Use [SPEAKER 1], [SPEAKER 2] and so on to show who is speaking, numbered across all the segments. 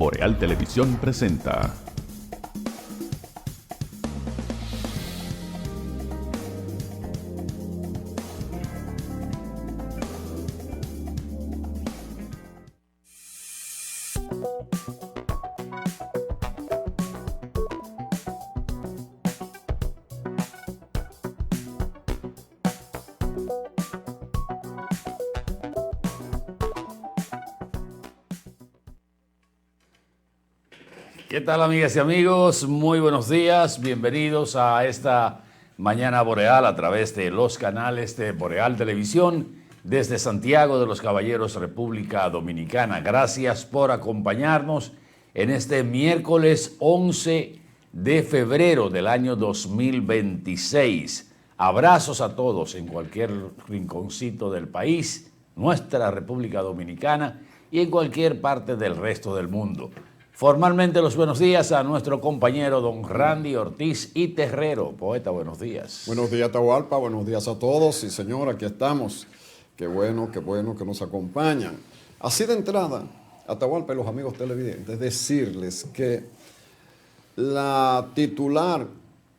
[SPEAKER 1] Boreal Televisión presenta.
[SPEAKER 2] ¿Qué tal, amigas y amigos? Muy buenos días, bienvenidos a esta Mañana Boreal a través de los canales de Boreal Televisión desde Santiago de los Caballeros, República Dominicana. Gracias por acompañarnos en este miércoles 11 de febrero del año 2026. Abrazos a todos en cualquier rinconcito del país, nuestra República Dominicana y en cualquier parte del resto del mundo. Formalmente los buenos días a nuestro compañero don Randy Ortiz y Terrero. Poeta, buenos días.
[SPEAKER 3] Buenos días, Atahualpa, buenos días a todos. Sí, señor, aquí estamos. Qué bueno que nos acompañan. Así de entrada, Atahualpa y los amigos televidentes, decirles que la titular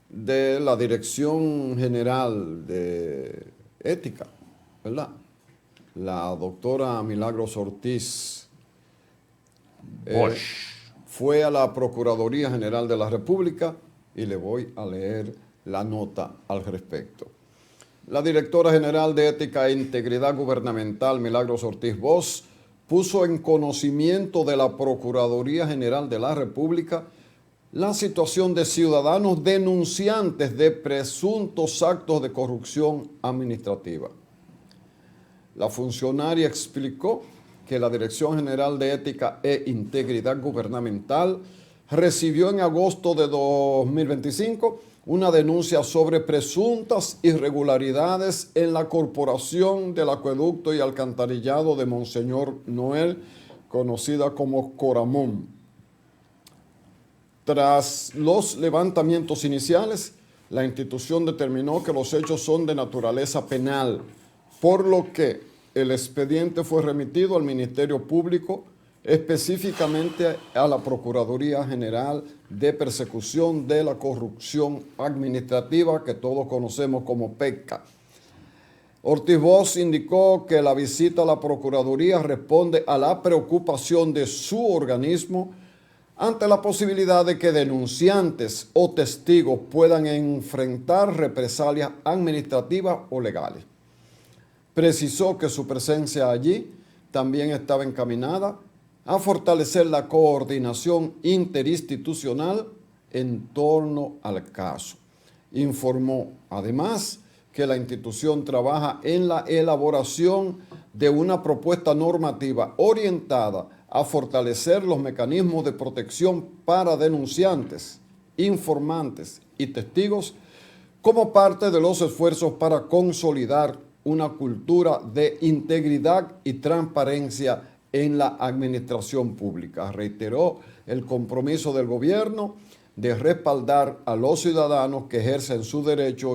[SPEAKER 3] de la Dirección General de Ética, ¿verdad?, la doctora Milagros Ortiz fue a la Procuraduría General de la República y le voy a leer la nota al respecto. La directora general de Ética e Integridad Gubernamental, Milagros Ortiz Bosch, puso en conocimiento de la Procuraduría General de la República la situación de ciudadanos denunciantes de presuntos actos de corrupción administrativa. La funcionaria explicó que la Dirección General de Ética e Integridad Gubernamental recibió en agosto de 2025 una denuncia sobre presuntas irregularidades en la Corporación del Acueducto y Alcantarillado de Monseñor Noel, conocida como Coramón. Tras los levantamientos iniciales, la institución determinó que los hechos son de naturaleza penal, por lo que el expediente fue remitido al Ministerio Público, específicamente a la Procuraduría General de Persecución de la Corrupción Administrativa, que todos conocemos como PECA. Ortiz Bosch indicó que la visita a la Procuraduría responde a la preocupación de su organismo ante la posibilidad de que denunciantes o testigos puedan enfrentar represalias administrativas o legales. Precisó que su presencia allí también estaba encaminada a fortalecer la coordinación interinstitucional en torno al caso. Informó además que la institución trabaja en la elaboración de una propuesta normativa orientada a fortalecer los mecanismos de protección para denunciantes, informantes y testigos como parte de los esfuerzos para consolidar una cultura de integridad y transparencia en la administración pública. Reiteró el compromiso del gobierno de respaldar a los ciudadanos que ejercen su derecho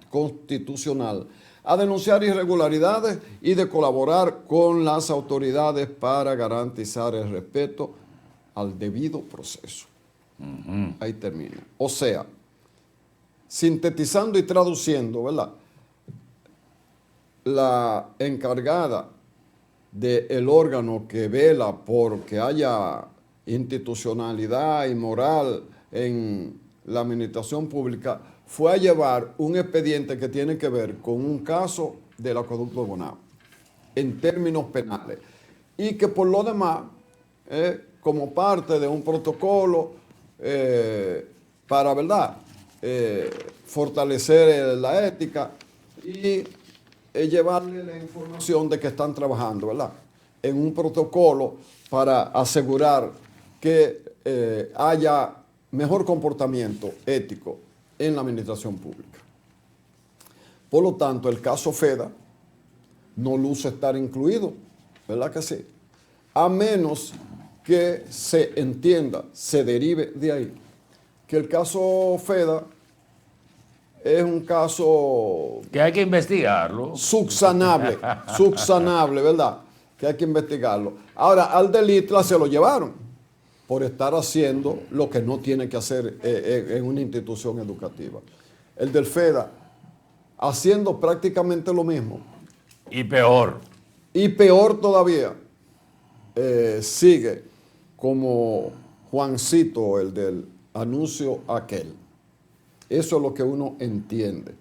[SPEAKER 3] constitucional a denunciar irregularidades y de colaborar con las autoridades para garantizar el respeto al debido proceso. Ahí termina. O sea, sintetizando y traduciendo, ¿verdad?, la encargada del órgano que vela por que haya institucionalidad y moral en la administración pública fue a llevar un expediente que tiene que ver con un caso del acueducto de Bonao en términos penales y que por lo demás, como parte de un protocolo para, ¿verdad?, fortalecer la ética y llevarle la información de que están trabajando, ¿verdad?, en un protocolo para asegurar que haya mejor comportamiento ético en la administración pública. Por lo tanto, el caso FEDA no luce estar incluido, ¿verdad que sí? A menos que se entienda, se derive de ahí, que el caso FEDA es un caso
[SPEAKER 2] que hay que investigarlo.
[SPEAKER 3] Subsanable, ¿verdad?, que hay que investigarlo. Ahora, al del ITLA se lo llevaron. por estar haciendo lo que no tiene que hacer en una institución educativa. El del FEDA, haciendo prácticamente lo mismo.
[SPEAKER 2] Y peor.
[SPEAKER 3] Y peor todavía, sigue como Juancito, el del anuncio aquel. Eso es lo que uno entiende.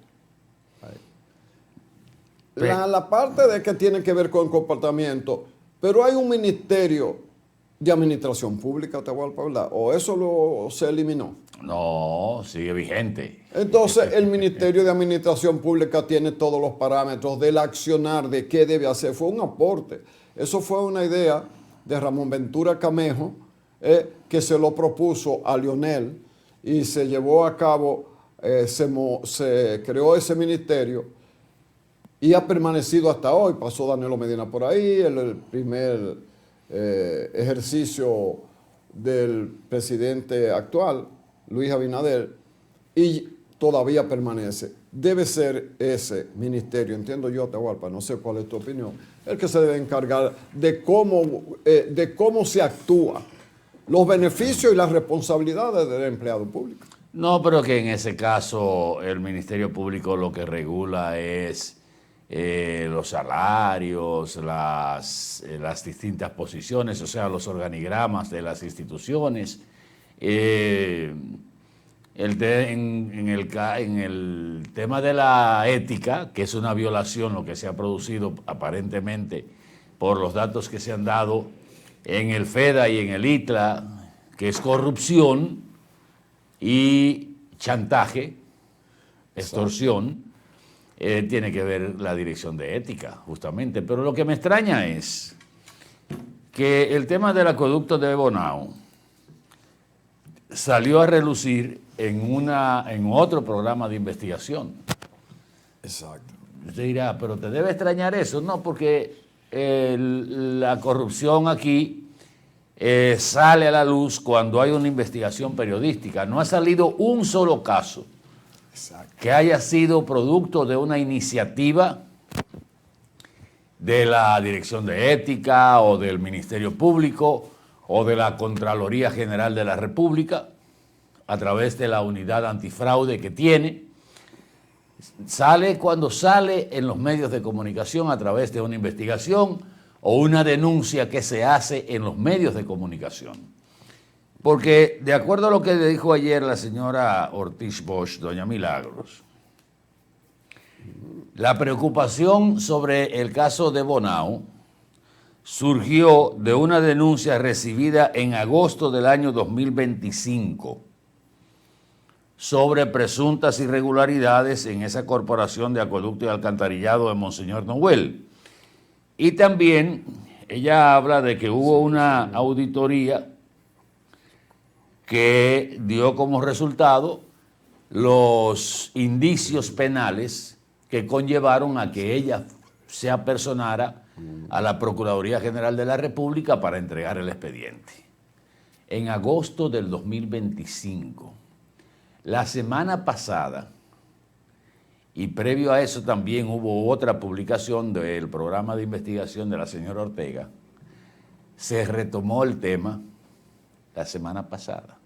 [SPEAKER 3] La parte de que tiene que ver con el comportamiento, pero hay un ministerio de administración pública, Atahualpa, ¿verdad? ¿O eso se eliminó?
[SPEAKER 2] No, sigue vigente.
[SPEAKER 3] Entonces, el Ministerio de Administración Pública tiene todos los parámetros del accionar, de qué debe hacer. Fue un aporte. Eso fue una idea de Ramón Ventura Camejo, que se lo propuso a Lionel y se llevó a cabo, se creó ese ministerio y ha permanecido hasta hoy. Pasó Danilo Medina por ahí, el primer ejercicio del presidente actual, Luis Abinader, y todavía permanece. Debe ser ese ministerio, entiendo yo, Atahualpa, no sé cuál es tu opinión, el que se debe encargar de cómo se actúa, los beneficios y las responsabilidades del empleado público.
[SPEAKER 2] No, pero que en ese caso el Ministerio Público lo que regula es los salarios, las distintas posiciones, o sea, los organigramas de las instituciones. En el tema de la ética, que es una violación lo que se ha producido aparentemente por los datos que se han dado en el FEDA y en el ITLA, que es corrupción y chantaje, extorsión, tiene que ver la dirección de ética, justamente. Pero lo que me extraña es que el tema del acueducto de Bonao salió a relucir en otro programa de investigación.
[SPEAKER 3] Exacto.
[SPEAKER 2] Usted dirá, pero te debe extrañar eso. No, porque la corrupción aquí sale a la luz cuando hay una investigación periodística. No ha salido un solo caso que haya sido producto de una iniciativa de la Dirección de Ética o del Ministerio Público o de la Contraloría General de la República, a través de la unidad antifraude que tiene. Sale cuando sale en los medios de comunicación a través de una investigación o una denuncia que se hace en los medios de comunicación. Porque, de acuerdo a lo que le dijo ayer la señora Ortiz Bosch, doña Milagros, la preocupación sobre el caso de Bonao surgió de una denuncia recibida en agosto del año 2025 sobre presuntas irregularidades en esa corporación de acueducto y alcantarillado de Monseñor Noel. Y también ella habla de que hubo una auditoría que dio como resultado los indicios penales que conllevaron a que ella se apersonara a la Procuraduría General de la República para entregar el expediente. En agosto del 2025, la semana pasada, y previo a eso también hubo otra publicación del programa de investigación de la señora Ortega, se retomó el tema la semana pasada,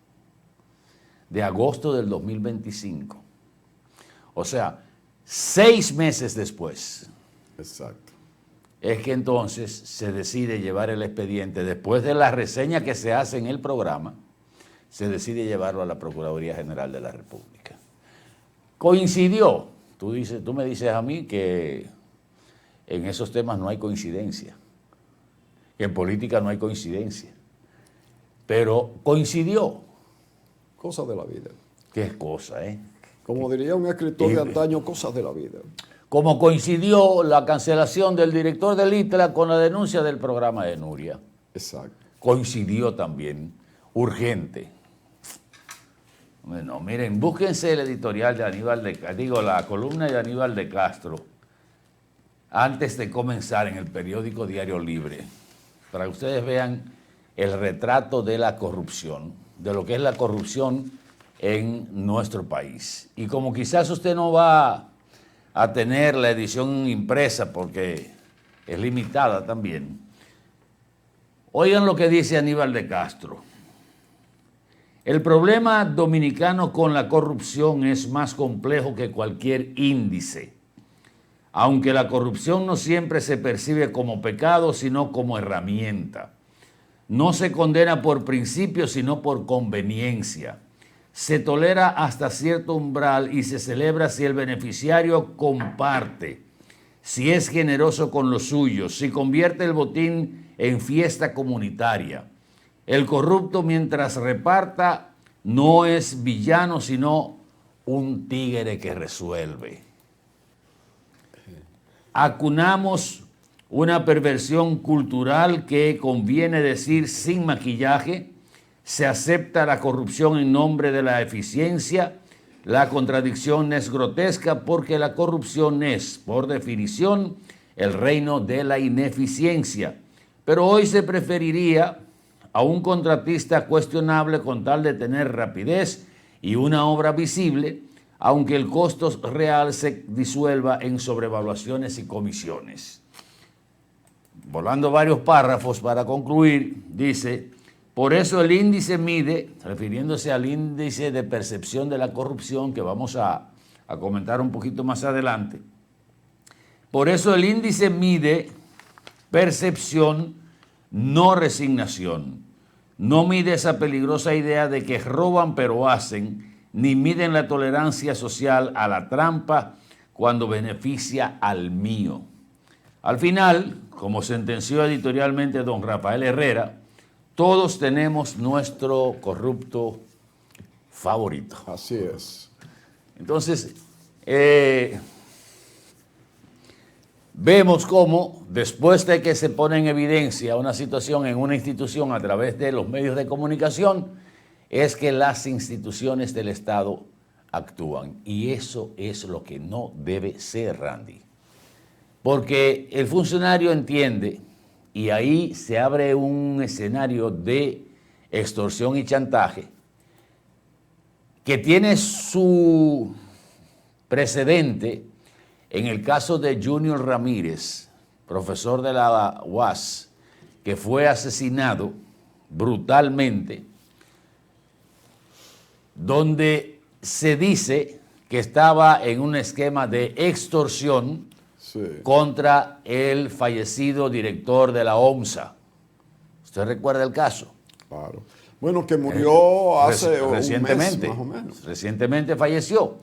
[SPEAKER 2] de agosto del 2025. O sea, 6 meses después.
[SPEAKER 3] Exacto.
[SPEAKER 2] Es que entonces se decide llevar el expediente, después de la reseña que se hace en el programa, se decide llevarlo a la Procuraduría General de la República. Coincidió, tú me dices a mí que en esos temas no hay coincidencia, que en política no hay coincidencia, pero coincidió.
[SPEAKER 3] Cosas de la vida.
[SPEAKER 2] Qué cosa, ¿eh?
[SPEAKER 3] Como diría un escritor de antaño, cosas de la vida.
[SPEAKER 2] Como coincidió la cancelación del director del ITLA con la denuncia del programa de Nuria.
[SPEAKER 3] Exacto.
[SPEAKER 2] Coincidió también, urgente. Bueno, miren, búsquense el editorial de Aníbal de Castro, digo, la columna de Aníbal de Castro, antes de comenzar en el periódico Diario Libre, para que ustedes vean el retrato de la corrupción, de lo que es la corrupción en nuestro país. Y como quizás usted no va a tener la edición impresa porque es limitada también, oigan lo que dice Aníbal de Castro. El problema dominicano con la corrupción es más complejo que cualquier índice, aunque la corrupción no siempre se percibe como pecado, sino como herramienta. No se condena por principio, sino por conveniencia. Se tolera hasta cierto umbral y se celebra si el beneficiario comparte, si es generoso con los suyos, si convierte el botín en fiesta comunitaria. El corrupto, mientras reparta, no es villano, sino un tigre que resuelve. Acunamos una perversión cultural que, conviene decir sin maquillaje, se acepta la corrupción en nombre de la eficiencia. La contradicción es grotesca porque la corrupción es, por definición, el reino de la ineficiencia. Pero hoy se preferiría a un contratista cuestionable con tal de tener rapidez y una obra visible, aunque el costo real se disuelva en sobrevaluaciones y comisiones. Volando varios párrafos para concluir, dice: por eso el índice mide, refiriéndose al índice de percepción de la corrupción que vamos a comentar un poquito más adelante, por eso el índice mide percepción, no resignación. No mide esa peligrosa idea de que roban pero hacen, ni miden la tolerancia social a la trampa cuando beneficia al mío. Al final, como sentenció editorialmente don Rafael Herrera, todos tenemos nuestro corrupto favorito.
[SPEAKER 3] Así es.
[SPEAKER 2] Entonces, vemos cómo después de que se pone en evidencia una situación en una institución a través de los medios de comunicación, es que las instituciones del Estado actúan. Y eso es lo que no debe ser, Randy. Porque el funcionario entiende, y ahí se abre un escenario de extorsión y chantaje, que tiene su precedente en el caso de Junior Ramírez, profesor de la UAS, que fue asesinado brutalmente, donde se dice que estaba en un esquema de extorsión contra el fallecido director de la OMSA. ¿Usted recuerda el caso?
[SPEAKER 3] Claro. Bueno, que murió hace
[SPEAKER 2] recientemente,
[SPEAKER 3] un mes, más o menos.
[SPEAKER 2] Recientemente falleció.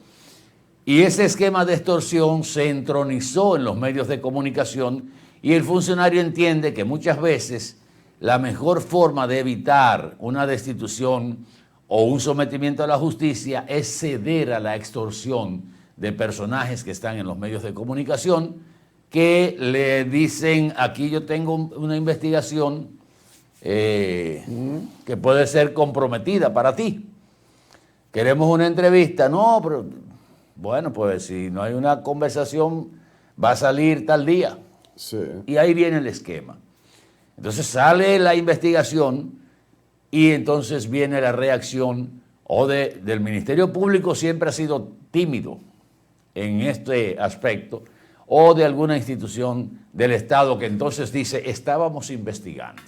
[SPEAKER 2] Y ese esquema de extorsión se entronizó en los medios de comunicación y el funcionario entiende que muchas veces la mejor forma de evitar una destitución o un sometimiento a la justicia es ceder a la extorsión de personajes que están en los medios de comunicación, que le dicen: aquí yo tengo una investigación que puede ser comprometida para ti. Queremos una entrevista. No, pero bueno, pues si no hay una conversación, va a salir tal día.
[SPEAKER 3] Sí.
[SPEAKER 2] Y ahí viene el esquema. Entonces sale la investigación y entonces viene la reacción del Ministerio Público. Siempre ha sido tímido en este aspecto, o de alguna institución del Estado que entonces dice: estábamos investigando.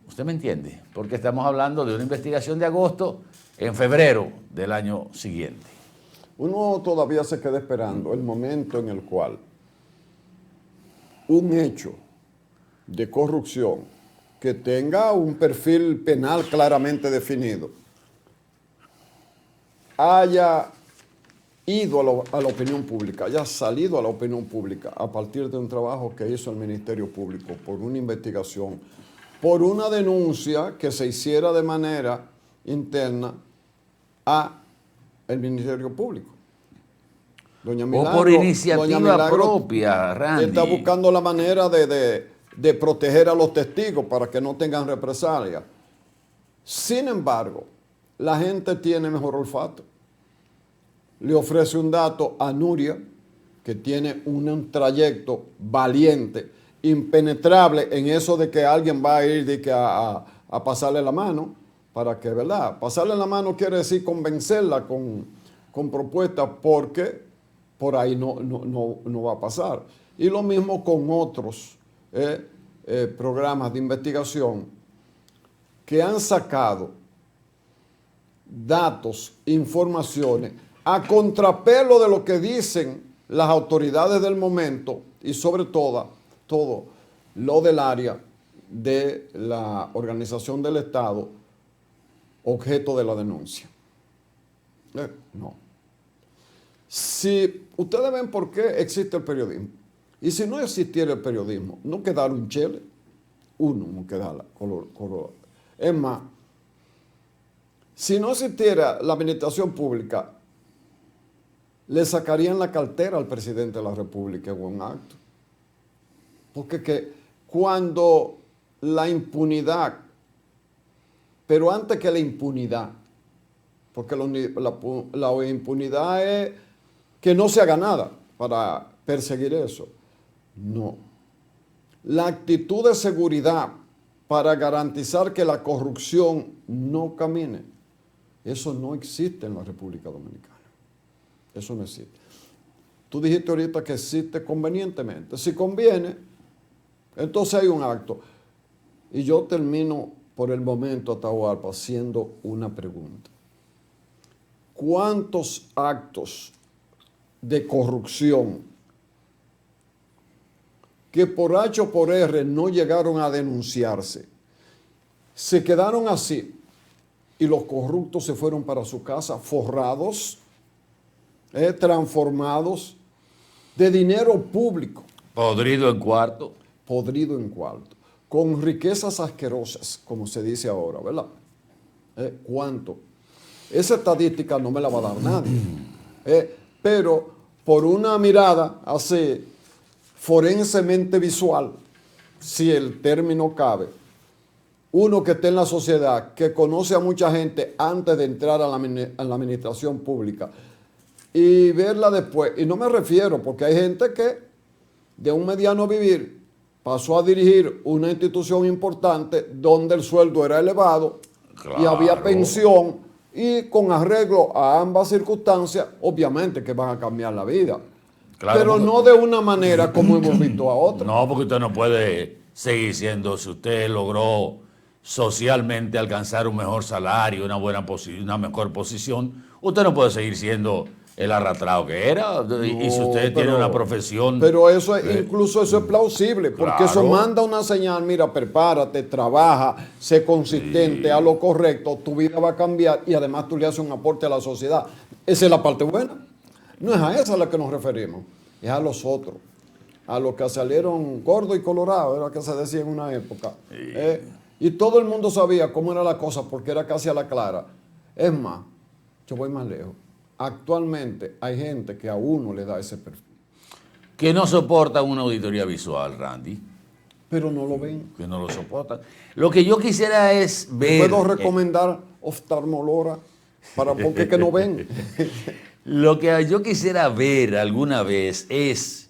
[SPEAKER 2] ¿Usted me entiende? Porque estamos hablando de una investigación de agosto en febrero del año siguiente.
[SPEAKER 3] Uno todavía se queda esperando el momento en el cual un hecho de corrupción que tenga un perfil penal claramente definido haya ido a la opinión pública, haya salido a la opinión pública a partir de un trabajo que hizo el Ministerio Público por una investigación, por una denuncia que se hiciera de manera interna a el Ministerio Público. Doña Milagro,
[SPEAKER 2] o por iniciativa propia, Randy.
[SPEAKER 3] Está buscando la manera de proteger a los testigos para que no tengan represalias. Sin embargo, la gente tiene mejor olfato. Le ofrece un dato a Nuria, que tiene un trayecto valiente, impenetrable en eso de que alguien va a ir a pasarle la mano, para que, ¿verdad? Pasarle la mano quiere decir convencerla con propuestas, porque por ahí no va a pasar. Y lo mismo con otros programas de investigación que han sacado datos, informaciones, a contrapelo de lo que dicen las autoridades del momento y sobre todo lo del área de la organización del Estado objeto de la denuncia. No. Si ustedes ven por qué existe el periodismo, y si no existiera el periodismo, no quedara un chele, uno no quedara color. Es más, si no existiera la administración pública, le sacarían la cartera al presidente de la República en un acto. Porque que cuando la impunidad, pero antes que la impunidad, porque la impunidad es que no se haga nada para perseguir eso. No. La actitud de seguridad para garantizar que la corrupción no camine, eso no existe en la República Dominicana. Eso no existe. Tú dijiste ahorita que existe convenientemente. Si conviene, entonces hay un acto. Y yo termino por el momento, Atahualpa, haciendo una pregunta. ¿Cuántos actos de corrupción que por H o por R no llegaron a denunciarse se quedaron así y los corruptos se fueron para su casa forrados, transformados de dinero público?
[SPEAKER 2] Podrido en cuarto.
[SPEAKER 3] Podrido en cuarto. Con riquezas asquerosas, como se dice ahora, ¿verdad? ¿Cuánto? Esa estadística no me la va a dar nadie. Pero por una mirada así, forensemente visual, si el término cabe, uno que esté en la sociedad, que conoce a mucha gente antes de entrar a la administración pública y verla después, y no me refiero porque hay gente que de un mediano vivir pasó a dirigir una institución importante donde el sueldo era elevado, claro, y había pensión, y con arreglo a ambas circunstancias, obviamente que van a cambiar la vida. Claro, pero porque no de una manera como hemos visto a otros.
[SPEAKER 2] No, porque usted no puede seguir siendo, si usted logró socialmente alcanzar un mejor salario, una mejor posición, usted no puede seguir siendo el arrastrado que era. No, y si usted tiene una profesión...
[SPEAKER 3] Pero eso incluso eso es plausible, porque claro, eso manda una señal: mira, prepárate, trabaja, sé consistente, sí, haz lo correcto, tu vida va a cambiar y además tú le haces un aporte a la sociedad. Esa es la parte buena. No es a esa a la que nos referimos, es a los otros, a los que salieron gordos y colorados, era lo que se decía en una época. Sí. Y todo el mundo sabía cómo era la cosa porque era casi a la clara. Es más, yo voy más lejos. Actualmente hay gente que a uno le da ese perfil.
[SPEAKER 2] Que no soporta una auditoría visual, Randy.
[SPEAKER 3] Pero no lo ven.
[SPEAKER 2] Que no lo soportan. Lo que yo quisiera es ver...
[SPEAKER 3] ¿Puedo recomendar oftalmóloga para porque que no ven?
[SPEAKER 2] Lo que yo quisiera ver alguna vez es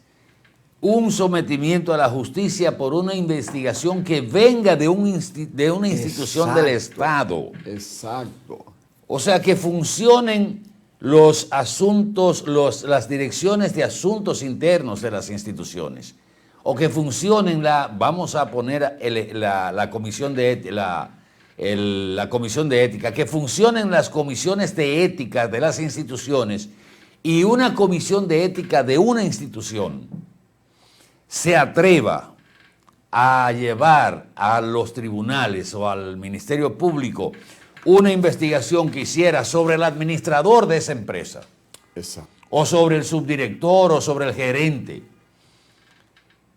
[SPEAKER 2] un sometimiento a la justicia por una investigación que venga de una institución, exacto, del Estado.
[SPEAKER 3] Exacto.
[SPEAKER 2] O sea, que funcionen los asuntos, las direcciones de asuntos internos de las instituciones. O que funcionen vamos a poner la comisión de ética, la comisión de ética, que funcionen las comisiones de ética de las instituciones y una comisión de ética de una institución se atreva a llevar a los tribunales o al Ministerio Público una investigación que hiciera sobre el administrador de esa empresa.
[SPEAKER 3] Exacto.
[SPEAKER 2] O sobre el subdirector o sobre el gerente.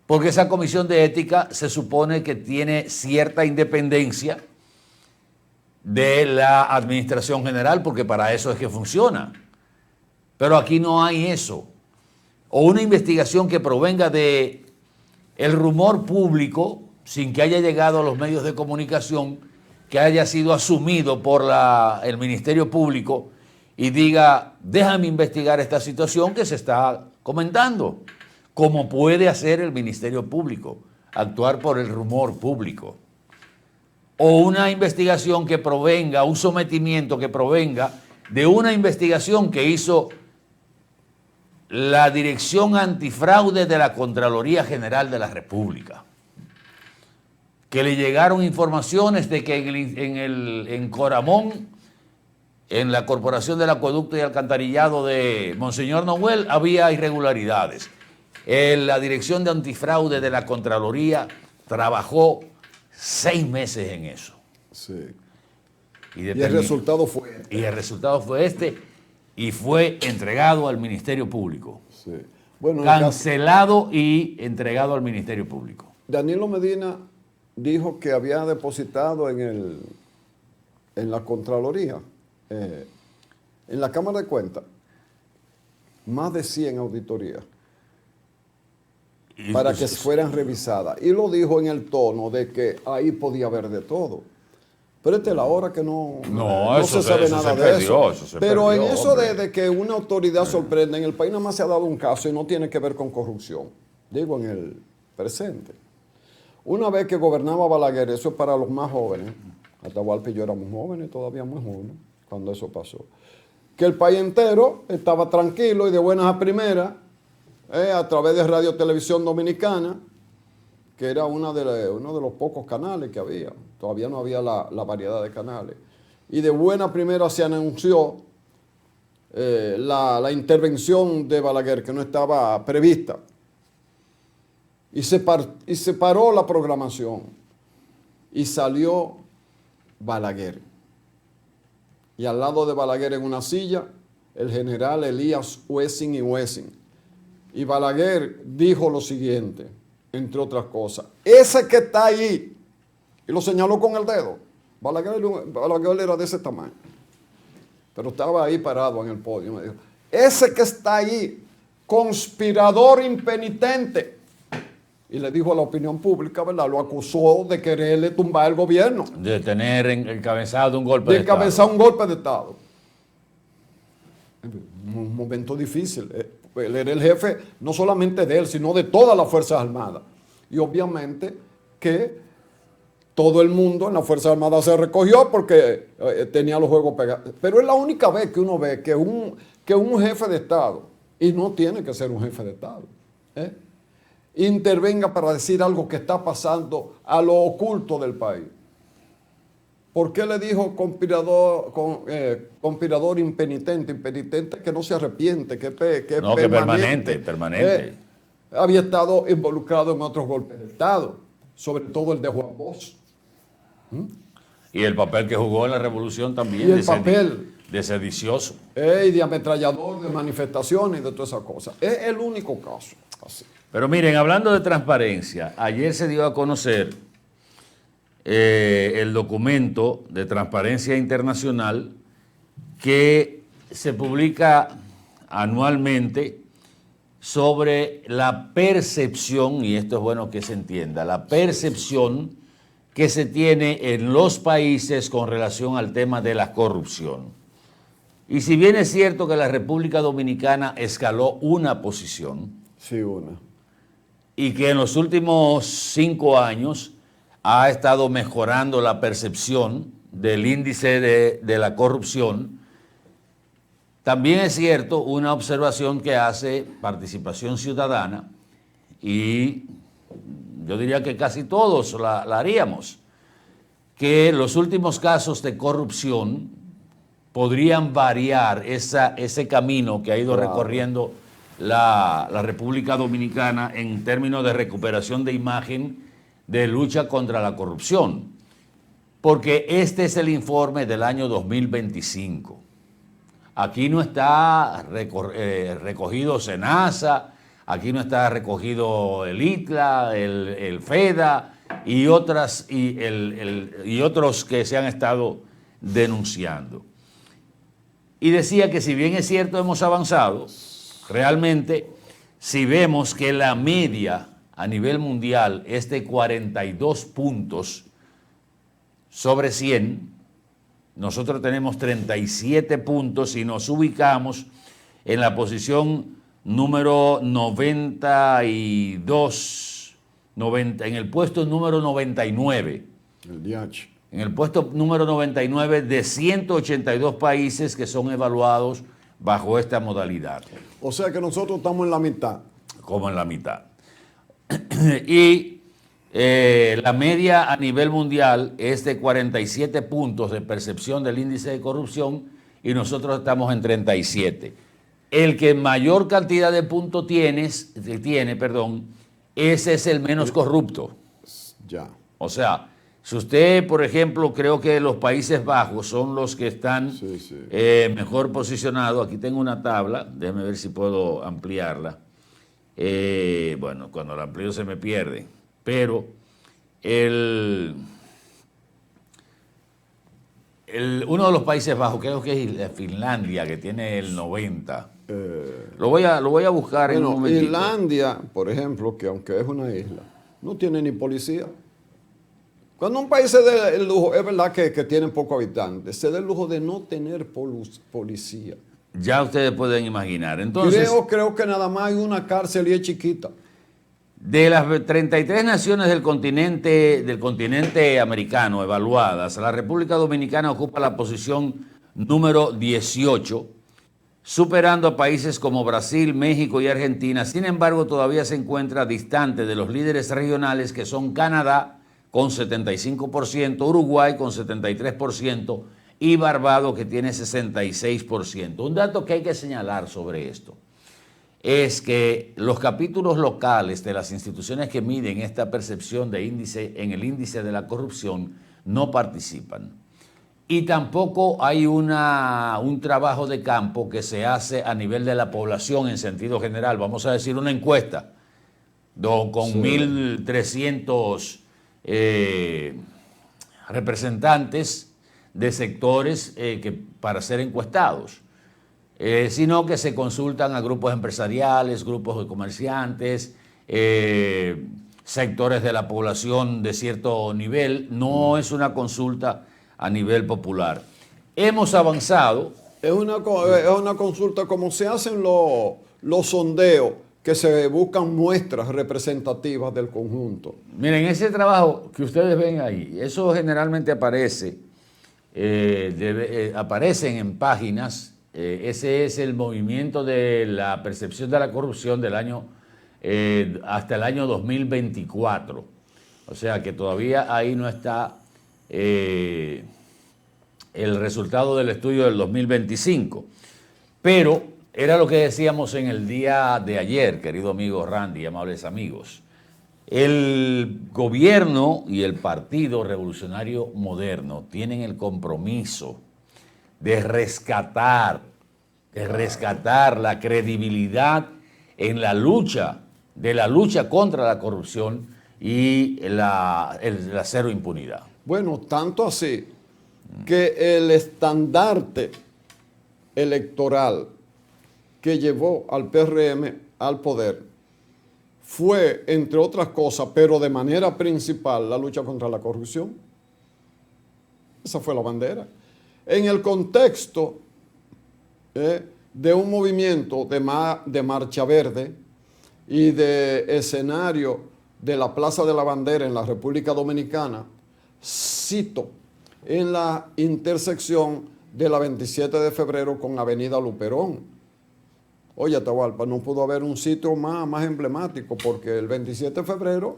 [SPEAKER 2] Porque esa comisión de ética se supone que tiene cierta independencia de la administración general, porque para eso es que funciona. Pero aquí no hay eso. O una investigación que provenga de el rumor público, sin que haya llegado a los medios de comunicación, que haya sido asumido por el Ministerio Público y diga: déjame investigar esta situación que se está comentando, como puede hacer el Ministerio Público, actuar por el rumor público. O una investigación que provenga, un sometimiento que provenga de una investigación que hizo la Dirección Antifraude de la Contraloría General de la República, que le llegaron informaciones de que en Coramón en la Corporación del Acueducto y Alcantarillado de Monseñor Noel había irregularidades. La Dirección de Antifraude de la Contraloría trabajó 6 meses en eso.
[SPEAKER 3] Sí.
[SPEAKER 2] Y
[SPEAKER 3] el resultado fue este.
[SPEAKER 2] Y el resultado fue este, y fue entregado al Ministerio Público.
[SPEAKER 3] Sí. Bueno,
[SPEAKER 2] Cancelado y entregado al Ministerio Público.
[SPEAKER 3] Danilo Medina dijo que había depositado en la Contraloría, en la Cámara de Cuentas, más de 100 auditorías para que fueran revisadas. Y lo dijo en el tono de que ahí podía haber de todo. Pero esta es la hora que no se sabe nada de eso. Pero en eso de que una autoridad sorprende, en el país nada más se ha dado un caso y no tiene que ver con corrupción. Digo, en el presente. Una vez que gobernaba Balaguer, eso es para los más jóvenes, Atahualpa y yo éramos jóvenes, todavía muy jóvenes, cuando eso pasó, que el país entero estaba tranquilo y de buenas a primeras, a través de Radio Televisión Dominicana, que era uno de los pocos canales que había, todavía no había la variedad de canales, y de buena primera se anunció la intervención de Balaguer, que no estaba prevista, y se paró la programación, y salió Balaguer. Y al lado de Balaguer en una silla, el general Elías Wessing y Wessing. Y Balaguer dijo lo siguiente, entre otras cosas: ese que está ahí, y lo señaló con el dedo. Balaguer era de ese tamaño, pero estaba ahí parado en el podio. Me dijo: ese que está ahí, conspirador impenitente. Y le dijo a la opinión pública, ¿verdad? Lo acusó de quererle tumbar el gobierno.
[SPEAKER 2] De tener encabezado un golpe de Estado.
[SPEAKER 3] De encabezar un golpe de Estado. Un momento difícil. Él era el jefe no solamente de él, sino de todas las Fuerzas Armadas. Y obviamente que todo el mundo en las Fuerzas Armadas se recogió porque tenía los juegos pegados. Pero es la única vez que uno ve que un jefe de Estado, y no tiene que ser un jefe de Estado, intervenga para decir algo que está pasando a lo oculto del país. ¿Por qué le dijo conspirador impenitente? Impenitente que no se arrepiente, que permanente. Había estado involucrado en otros golpes de Estado, sobre todo el de Juan Bosch.
[SPEAKER 2] Y el papel que jugó en la revolución también.
[SPEAKER 3] Y el papel
[SPEAKER 2] de sedicioso.
[SPEAKER 3] Y de ametrallador, de manifestaciones y de todas esas cosas. Es el único caso. Así.
[SPEAKER 2] Pero miren, hablando de transparencia, ayer se dio a conocer el documento de Transparencia Internacional que se publica anualmente sobre la percepción, y esto es bueno que se entienda, la percepción que se tiene en los países con relación al tema de la corrupción. Y si bien es cierto que la República Dominicana escaló una posición,
[SPEAKER 3] sí, una,
[SPEAKER 2] y que en los últimos 5 años ha estado mejorando la percepción del índice de la corrupción, también es cierto una observación que hace Participación Ciudadana, y yo diría que casi todos la haríamos, que los últimos casos de corrupción podrían variar ese camino que ha ido recorriendo la República Dominicana en términos de recuperación de imagen, de lucha contra la corrupción, porque este es el informe del año 2025. Aquí no está recogido SENASA, aquí no está recogido el ITLA, el FEDA y otros que se han estado denunciando. Y decía que si bien es cierto hemos avanzado, realmente si vemos que la media a nivel mundial es de 42 puntos sobre 100, nosotros tenemos 37 puntos y nos ubicamos en la posición número 92, en el puesto número 99.
[SPEAKER 3] El DH.
[SPEAKER 2] En el puesto número 99 de 182 países que son evaluados bajo esta modalidad.
[SPEAKER 3] O sea que nosotros estamos en la mitad.
[SPEAKER 2] Como en la mitad. Y la media a nivel mundial es de 47 puntos de percepción del índice de corrupción y nosotros estamos en 37. El que mayor cantidad de puntos tiene, ese es el menos corrupto.
[SPEAKER 3] Ya.
[SPEAKER 2] O sea, si usted, por ejemplo, creo que los Países Bajos son los que están mejor posicionados. Aquí tengo una tabla, déjeme ver si puedo ampliarla. Bueno, cuando la amplío se me pierde. Pero uno de los Países Bajos, creo que es Finlandia, que tiene el 90. Lo voy a buscar en un momentito.
[SPEAKER 3] Finlandia, por ejemplo, que aunque es una isla, no tiene ni policía. Cuando un país se da el lujo, es verdad que tienen pocos habitantes, se da el lujo de no tener policía.
[SPEAKER 2] Ya ustedes pueden imaginar. Entonces,
[SPEAKER 3] creo que nada más hay una cárcel y es chiquita.
[SPEAKER 2] de las 33 naciones del continente americano evaluadas, la República Dominicana ocupa la posición número 18, superando a países como Brasil, México y Argentina. Sin embargo, todavía se encuentra distante de los líderes regionales que son Canadá con 75%, Uruguay con 73% y Barbados que tiene 66%. Un dato que hay que señalar sobre esto es que los capítulos locales de las instituciones que miden esta percepción de índice en el índice de la corrupción no participan. Y tampoco hay un trabajo de campo que se hace a nivel de la población en sentido general. Vamos a decir una encuesta con 1.300 representantes de sectores para ser encuestados. Sino que se consultan a grupos empresariales, grupos de comerciantes, sectores de la población de cierto nivel. No es una consulta a nivel popular. Hemos avanzado.
[SPEAKER 3] Es una consulta como se hacen los sondeos, que se buscan muestras representativas del conjunto.
[SPEAKER 2] Miren, ese trabajo que ustedes ven ahí, eso generalmente aparecen en páginas. Ese es el movimiento de la percepción de la corrupción del año hasta el año 2024. O sea que todavía ahí no está el resultado del estudio del 2025. Pero era lo que decíamos en el día de ayer, querido amigo Randy, amables amigos. El gobierno y el Partido Revolucionario Moderno tienen el compromiso de rescatar la credibilidad en la lucha contra la corrupción y la cero impunidad.
[SPEAKER 3] Bueno, tanto así que el estandarte electoral que llevó al PRM al poder fue, entre otras cosas, pero de manera principal, la lucha contra la corrupción. Esa fue la bandera. En el contexto de un movimiento de Marcha Verde y de escenario de la Plaza de la Bandera en la República Dominicana, cito, en la intersección de la 27 de febrero con Avenida Luperón. Oye, Atahualpa, no pudo haber un sitio más emblemático, porque el 27 de febrero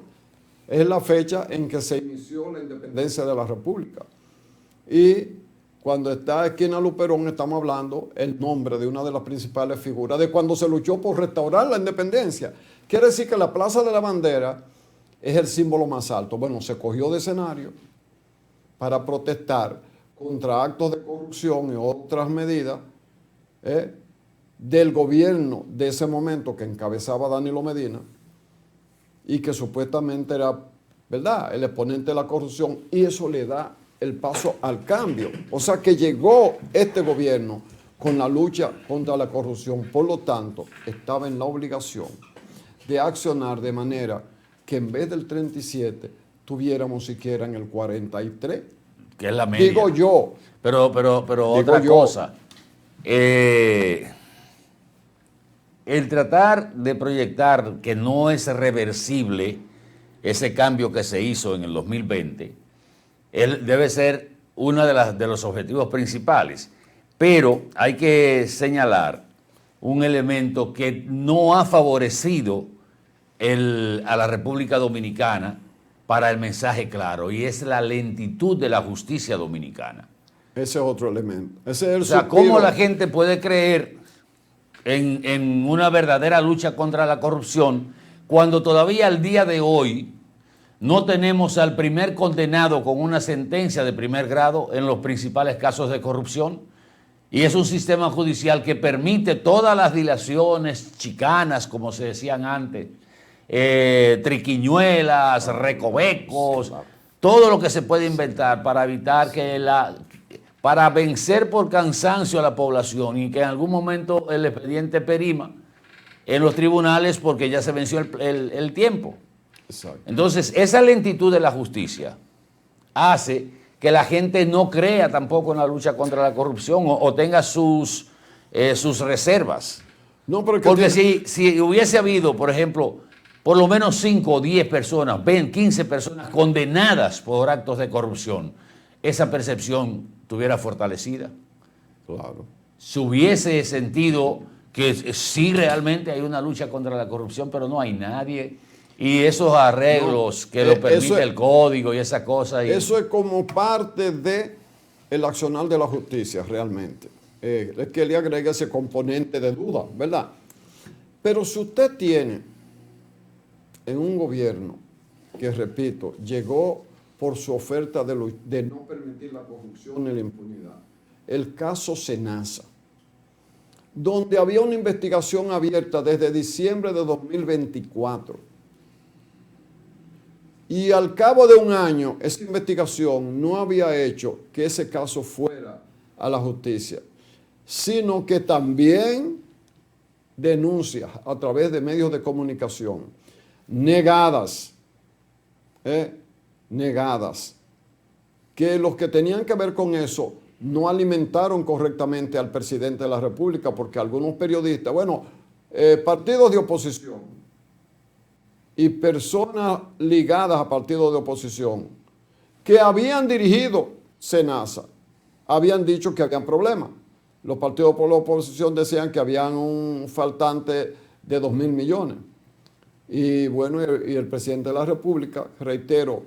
[SPEAKER 3] es la fecha en que se inició la independencia de la República. Y cuando está esquina Luperón, estamos hablando el nombre de una de las principales figuras de cuando se luchó por restaurar la independencia. Quiere decir que la Plaza de la Bandera es el símbolo más alto. Bueno, se cogió de escenario para protestar contra actos de corrupción y otras medidas del gobierno de ese momento que encabezaba Danilo Medina y que supuestamente era, ¿verdad?, el exponente de la corrupción, y eso le da el paso al cambio. O sea que llegó este gobierno con la lucha contra la corrupción, por lo tanto, estaba en la obligación de accionar de manera que en vez del 37 tuviéramos siquiera en el 43.
[SPEAKER 2] Que es la media.
[SPEAKER 3] Digo yo.
[SPEAKER 2] Pero otra cosa. El tratar de proyectar que no es reversible ese cambio que se hizo en el 2020, debe ser uno de los objetivos principales. Pero hay que señalar un elemento que no ha favorecido a la República Dominicana para el mensaje claro, y es la lentitud de la justicia dominicana.
[SPEAKER 3] Ese es otro elemento. Ese es el
[SPEAKER 2] O sea,
[SPEAKER 3] suspiro.
[SPEAKER 2] ¿cómo la gente puede creer en una verdadera lucha contra la corrupción cuando todavía al día de hoy no tenemos al primer condenado con una sentencia de primer grado en los principales casos de corrupción? Y es un sistema judicial que permite todas las dilaciones, chicanas, como se decían antes, triquiñuelas, recovecos, todo lo que se puede inventar para evitar para vencer por cansancio a la población y que en algún momento el expediente perima en los tribunales porque ya se venció el tiempo.
[SPEAKER 3] Exacto.
[SPEAKER 2] Entonces, esa lentitud de la justicia hace que la gente no crea tampoco en la lucha contra la corrupción o tenga sus reservas.
[SPEAKER 3] No, porque
[SPEAKER 2] Porque si hubiese habido, por ejemplo, por lo menos 5 o 10 personas, 15 personas condenadas por actos de corrupción, esa percepción estuviera fortalecida.
[SPEAKER 3] Claro.
[SPEAKER 2] Se hubiese sentido que sí realmente hay una lucha contra la corrupción, pero no hay nadie. Y esos arreglos que lo permite el código y esa cosa.
[SPEAKER 3] Eso es como parte de el accionar de la justicia, realmente. Es que le agrega ese componente de duda, ¿verdad? Pero si usted tiene en un gobierno que, repito, llegó por su oferta de no permitir la corrupción ni la impunidad, el caso Senasa, donde había una investigación abierta desde diciembre de 2024, y al cabo de un año esa investigación no había hecho que ese caso fuera a la justicia, sino que también denuncias a través de medios de comunicación negadas, que los que tenían que ver con eso no alimentaron correctamente al presidente de la República, porque algunos periodistas, partidos de oposición y personas ligadas a partidos de oposición que habían dirigido Senasa, habían dicho que habían problemas. Los partidos por la oposición decían que habían un faltante de 2.000 millones. Y bueno, y el presidente de la República, reitero,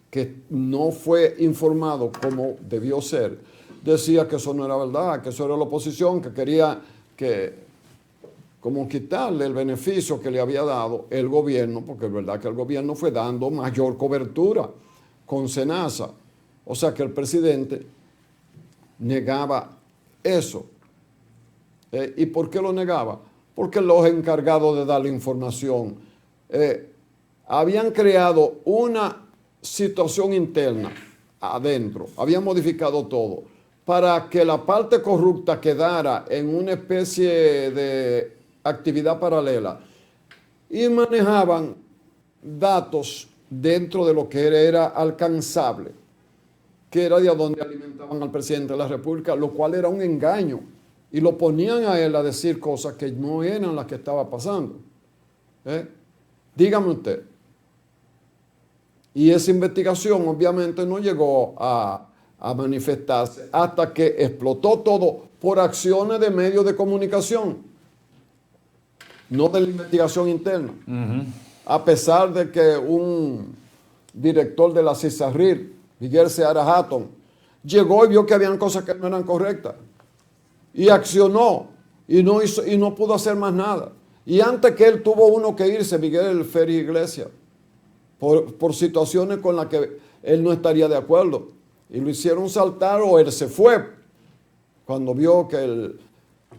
[SPEAKER 3] que no fue informado como debió ser, decía que eso no era verdad, que eso era la oposición, que quería como quitarle el beneficio que le había dado el gobierno, porque es verdad que el gobierno fue dando mayor cobertura con Senasa. O sea que el presidente negaba eso. ¿Y por qué lo negaba? Porque los encargados de dar la información habían creado una situación interna adentro, habían modificado todo para que la parte corrupta quedara en una especie de actividad paralela y manejaban datos dentro de lo que era alcanzable, que era de donde alimentaban al presidente de la República, lo cual era un engaño, y lo ponían a él a decir cosas que no eran las que estaba pasando. Dígame usted. Y esa investigación obviamente no llegó a manifestarse hasta que explotó todo por acciones de medios de comunicación, no de la investigación interna. A pesar de que un director de la CISARRIL, Miguel Seara Hatton, llegó y vio que habían cosas que no eran correctas y accionó y no pudo hacer más nada. Y antes que él tuvo uno que irse, Miguel Félix Iglesias, por situaciones con las que él no estaría de acuerdo. Y lo hicieron saltar, o él se fue cuando vio que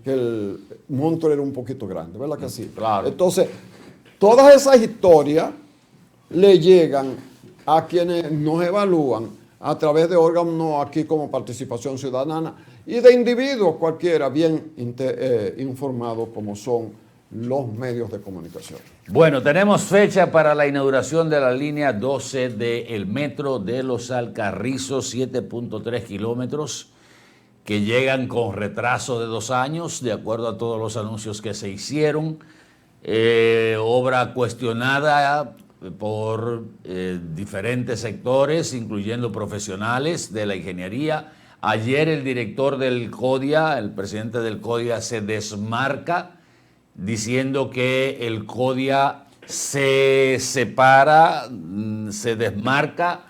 [SPEAKER 3] el monstruo era un poquito grande, ¿verdad que sí?
[SPEAKER 2] Claro.
[SPEAKER 3] Entonces, todas esas historias le llegan a quienes nos evalúan a través de órganos aquí como Participación Ciudadana y de individuos cualquiera bien informados como son los medios de comunicación.
[SPEAKER 2] Bueno, tenemos fecha para la inauguración de la línea 12 del Metro de Los Alcarrizos, 7.3 kilómetros, que llegan con retraso de 2 años, de acuerdo a todos los anuncios que se hicieron. Obra cuestionada por diferentes sectores, incluyendo profesionales de la ingeniería. Ayer el director del CODIA, el presidente del CODIA, se desmarca diciendo que el CODIA se separa, se desmarca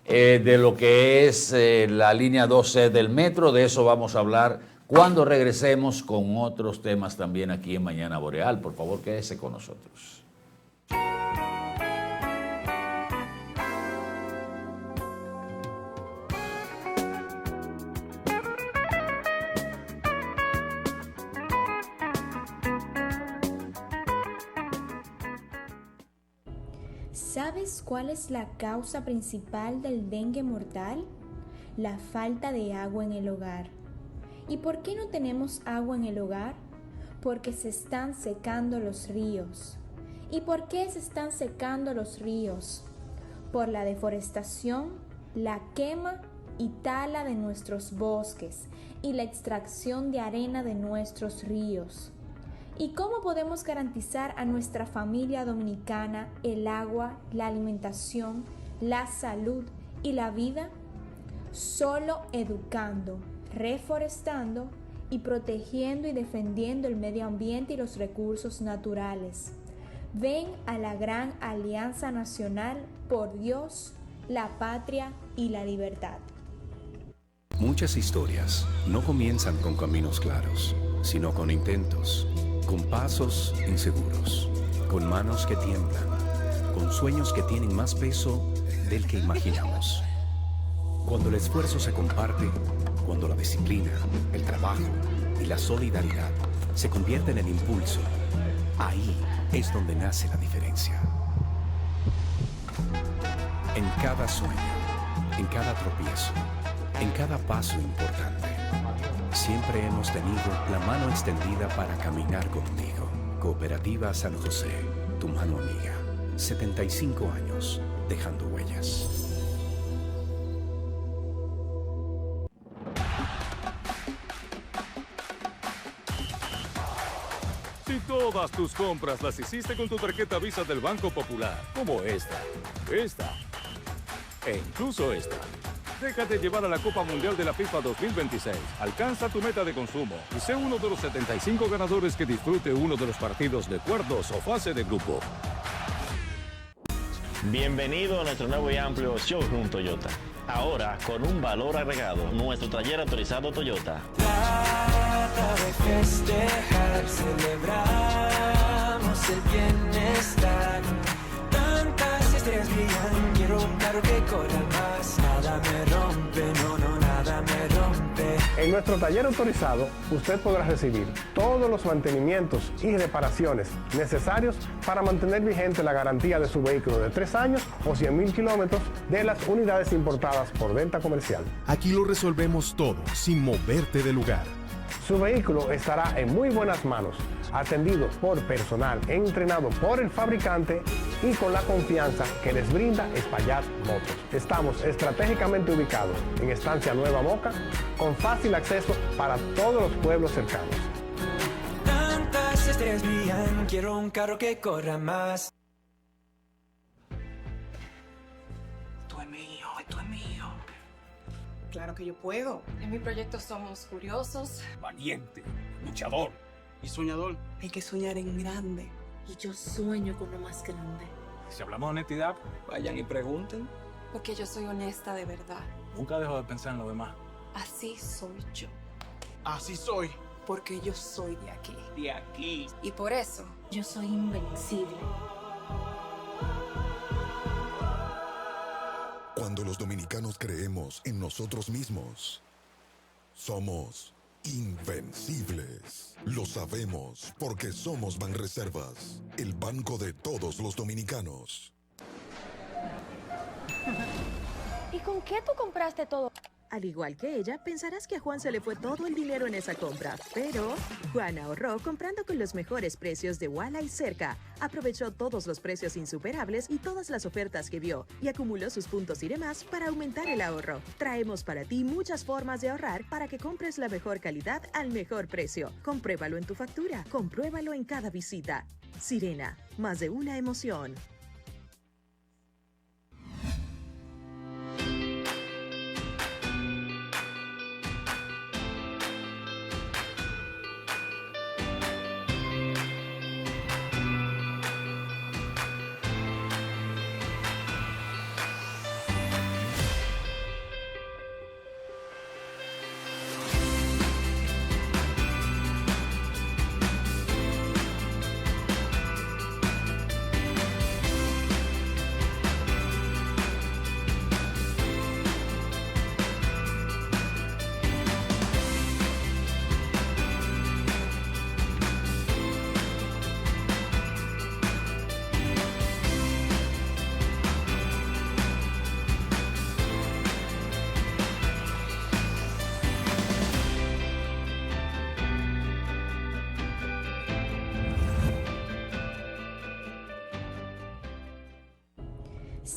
[SPEAKER 2] de lo que es la línea 12 del metro. De eso vamos a hablar cuando regresemos con otros temas también aquí en Mañana Boreal. Por favor, quédese con nosotros.
[SPEAKER 4] ¿Sabes cuál es la causa principal del dengue mortal? La falta de agua en el hogar. ¿Y por qué no tenemos agua en el hogar? Porque se están secando los ríos. ¿Y por qué se están secando los ríos? Por la deforestación, la quema y tala de nuestros bosques y la extracción de arena de nuestros ríos. ¿Y cómo podemos garantizar a nuestra familia dominicana el agua, la alimentación, la salud y la vida? Solo educando, reforestando y protegiendo y defendiendo el medio ambiente y los recursos naturales. Ven a la gran Alianza Nacional por Dios, la patria y la libertad.
[SPEAKER 5] Muchas historias no comienzan con caminos claros, sino con intentos, con pasos inseguros, con manos que tiemblan, con sueños que tienen más peso del que imaginamos. Cuando el esfuerzo se comparte, cuando la disciplina, el trabajo y la solidaridad se convierten en impulso, ahí es donde nace la diferencia. En cada sueño, en cada tropiezo, en cada paso importante, siempre hemos tenido la mano extendida para caminar contigo. Cooperativa San José, tu mano amiga. 75 años, dejando huellas.
[SPEAKER 6] Si todas tus compras las hiciste con tu tarjeta Visa del Banco Popular, como esta, e incluso esta, déjate llevar a la Copa Mundial de la FIFA 2026. Alcanza tu meta de consumo y sé uno de los 75 ganadores que disfrute uno de los partidos de cuartos o fase de grupo.
[SPEAKER 7] Bienvenido a nuestro nuevo y amplio showroom Toyota. Ahora, con un valor agregado, nuestro taller autorizado Toyota.
[SPEAKER 8] Trata de festejar, celebramos el bienestar. Tantas estrellas brillan, quiero un carro que corra más. Nada me rompe, no, nada me rompe.
[SPEAKER 9] En nuestro taller autorizado, usted podrá recibir todos los mantenimientos y reparaciones necesarios para mantener vigente la garantía de su vehículo de 3 años o 100,000 kilómetros de las unidades importadas por venta comercial.
[SPEAKER 10] Aquí lo resolvemos todo, sin moverte del lugar.
[SPEAKER 9] Su vehículo estará en muy buenas manos, atendido por personal entrenado por el fabricante y con la confianza que les brinda Espaillat Motos. Estamos estratégicamente ubicados en Estancia Nueva Moca, con fácil acceso para todos los pueblos cercanos.
[SPEAKER 8] Tantas estrellas brillan, quiero un carro que corra más.
[SPEAKER 11] Esto es mío, esto es mío.
[SPEAKER 12] Claro que yo puedo.
[SPEAKER 11] En mi proyecto somos curiosos,
[SPEAKER 6] Valiente, luchador
[SPEAKER 12] Y soñador. Hay que soñar en grande.
[SPEAKER 11] y yo sueño con lo más grande.
[SPEAKER 6] Si hablamos de honestidad,
[SPEAKER 12] Vayan y pregunten.
[SPEAKER 11] Porque yo soy honesta de verdad.
[SPEAKER 6] nunca dejo de pensar en lo demás.
[SPEAKER 11] Así soy yo.
[SPEAKER 12] Así soy.
[SPEAKER 11] Porque yo soy de aquí.
[SPEAKER 12] De aquí.
[SPEAKER 11] Y por eso, yo soy invencible.
[SPEAKER 13] Cuando los dominicanos creemos en nosotros mismos, somos invencibles. Lo sabemos porque somos Banreservas, el banco de todos los dominicanos.
[SPEAKER 14] ¿Y con qué tú compraste todo? Al igual que ella, pensarás que a Juan se le fue todo el dinero en esa compra. Pero Juan ahorró comprando con los mejores precios de Walla y Cerca. Aprovechó todos los precios insuperables y todas las ofertas que vio y acumuló sus puntos y demás para aumentar el ahorro. Traemos para ti muchas formas de ahorrar para que compres la mejor calidad al mejor precio. Compruébalo en tu factura, compruébalo en cada visita. Sirena, más de una emoción.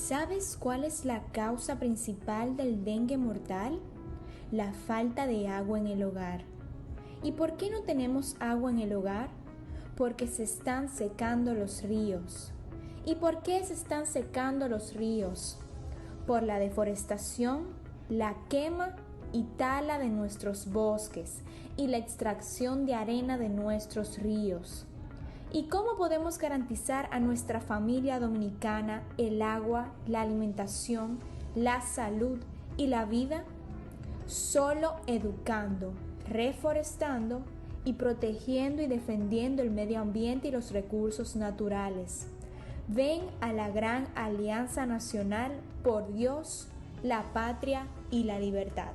[SPEAKER 4] ¿Sabes cuál es la causa principal del dengue mortal? La falta de agua en el hogar. ¿Y por qué no tenemos agua en el hogar? Porque se están secando los ríos. ¿Y por qué se están secando los ríos? Por la deforestación, la quema y tala de nuestros bosques y la extracción de arena de nuestros ríos. ¿Y cómo podemos garantizar a nuestra familia dominicana el agua, la alimentación, la salud y la vida? Solo educando, reforestando y protegiendo y defendiendo el medio ambiente y los recursos naturales. Ven a la gran Alianza Nacional por Dios, la patria y la libertad.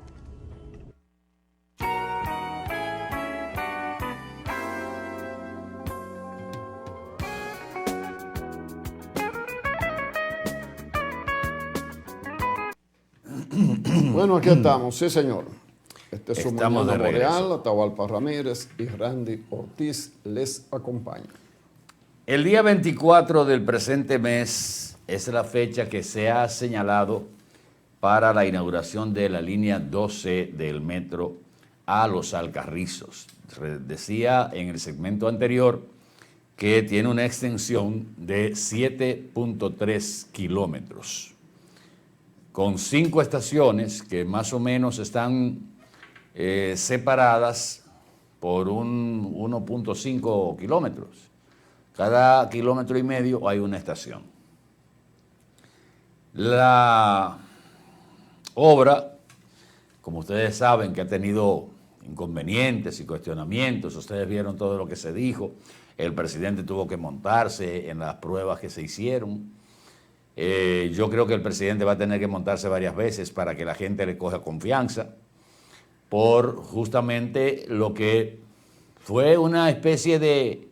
[SPEAKER 3] Bueno, aquí estamos, sí señor. Este es su
[SPEAKER 2] Estamos
[SPEAKER 3] Mañana
[SPEAKER 2] de regreso.
[SPEAKER 3] Boreal, Atahualpa Ramírez y Randy Ortiz les acompañan.
[SPEAKER 2] El día 24 del presente mes es la fecha que se ha señalado para la inauguración de la línea 12 del metro a Los Alcarrizos. Decía en el segmento anterior que tiene una extensión de 7.3 kilómetros, con 5 estaciones que más o menos están separadas por un 1.5 kilómetros. Cada kilómetro y medio hay una estación. La obra, como ustedes saben, que ha tenido inconvenientes y cuestionamientos, ustedes vieron todo lo que se dijo, el presidente tuvo que montarse en las pruebas que se hicieron. Yo creo que el presidente va a tener que montarse varias veces para que la gente le coja confianza por justamente lo que fue una especie de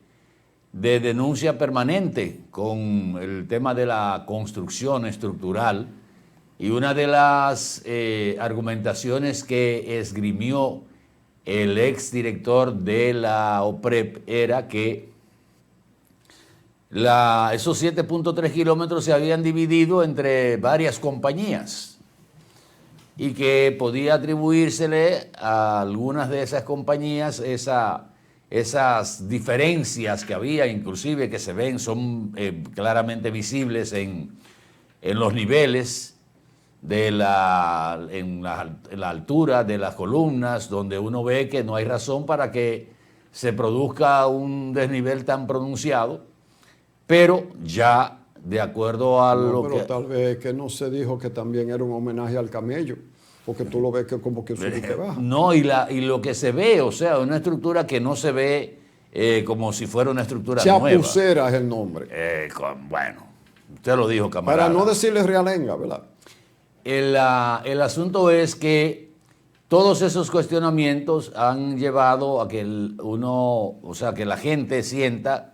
[SPEAKER 2] denuncia permanente con el tema de la construcción estructural, y una de las argumentaciones que esgrimió el exdirector de la OPREP era que esos 7.3 kilómetros se habían dividido entre varias compañías y que podía atribuírsele a algunas de esas compañías esas diferencias que había, inclusive que se ven, son claramente visibles en los niveles, en la altura de las columnas, donde uno ve que no hay razón para que se produzca un desnivel tan pronunciado, pero ya de acuerdo a lo
[SPEAKER 3] pero
[SPEAKER 2] que...
[SPEAKER 3] tal vez que no se dijo que también era un homenaje al camello, porque tú lo ves que como que sube y que baja.
[SPEAKER 2] No, y lo que se ve, o sea, una estructura que no se ve como si fuera una estructura nueva.
[SPEAKER 3] Chapucera es el nombre.
[SPEAKER 2] Bueno, usted lo dijo, camarada.
[SPEAKER 3] Para no decirle realenga, ¿verdad?
[SPEAKER 2] El asunto es que todos esos cuestionamientos han llevado a que que la gente sienta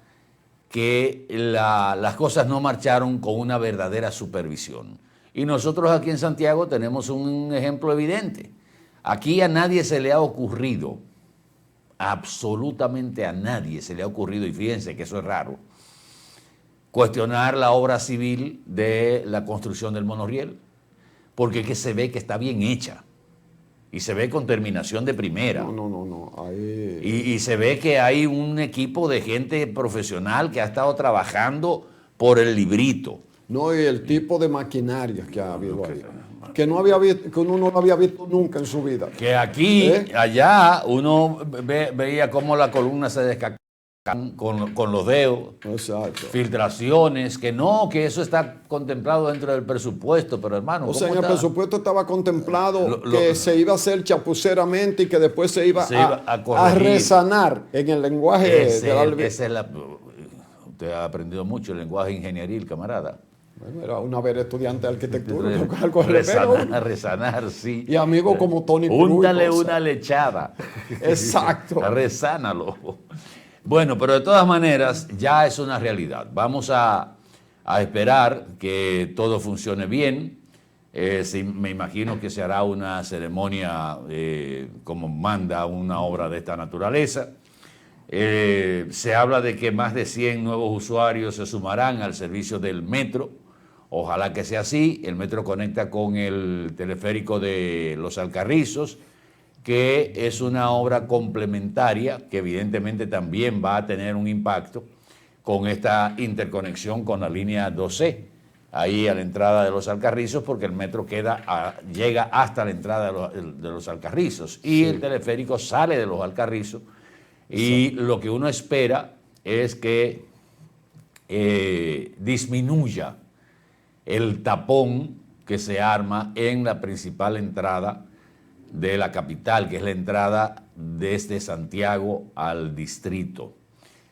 [SPEAKER 2] que las cosas no marcharon con una verdadera supervisión. Y nosotros aquí en Santiago tenemos un ejemplo evidente. Aquí a nadie se le ha ocurrido, absolutamente a nadie se le ha ocurrido, y fíjense que eso es raro, cuestionar la obra civil de la construcción del monorriel, porque es que se ve que está bien hecha y se ve con terminación de primera.
[SPEAKER 3] No. Ahí...
[SPEAKER 2] Y se ve que hay un equipo de gente profesional que ha estado trabajando por el librito.
[SPEAKER 3] No, y el tipo de maquinaria que ha habido ahí, que no había visto, que uno no lo había visto nunca en su vida.
[SPEAKER 2] Que aquí, allá, uno veía cómo la columna se descacaban con los dedos.
[SPEAKER 3] Exacto.
[SPEAKER 2] Filtraciones, que eso está contemplado dentro del presupuesto, pero hermano,
[SPEAKER 3] o sea, en el presupuesto estaba contemplado que se iba a hacer chapuceramente y que después se iba a resanar en el lenguaje
[SPEAKER 2] Usted ha aprendido mucho el lenguaje ingenieril, camarada.
[SPEAKER 3] Bueno, era una vez estudiante de arquitectura.
[SPEAKER 2] Resanar, sí.
[SPEAKER 3] Y amigos como Tony Cruz.
[SPEAKER 2] Úntale una lechada.
[SPEAKER 3] Exacto.
[SPEAKER 2] Resánalo. Bueno, pero de todas maneras ya es una realidad. Vamos a esperar que todo funcione bien. Me imagino que se hará una ceremonia como manda una obra de esta naturaleza. Se habla de que más de 100 nuevos usuarios se sumarán al servicio del metro, Ojalá que sea así. El metro conecta con el teleférico de Los Alcarrizos, que es una obra complementaria que evidentemente también va a tener un impacto con esta interconexión con la línea 2C, ahí a la entrada de Los Alcarrizos, porque el metro llega hasta la entrada de Los Alcarrizos y el teleférico sale de Los Alcarrizos, y lo que uno espera es que disminuya el tapón que se arma en la principal entrada de la capital, que es la entrada desde Santiago al distrito.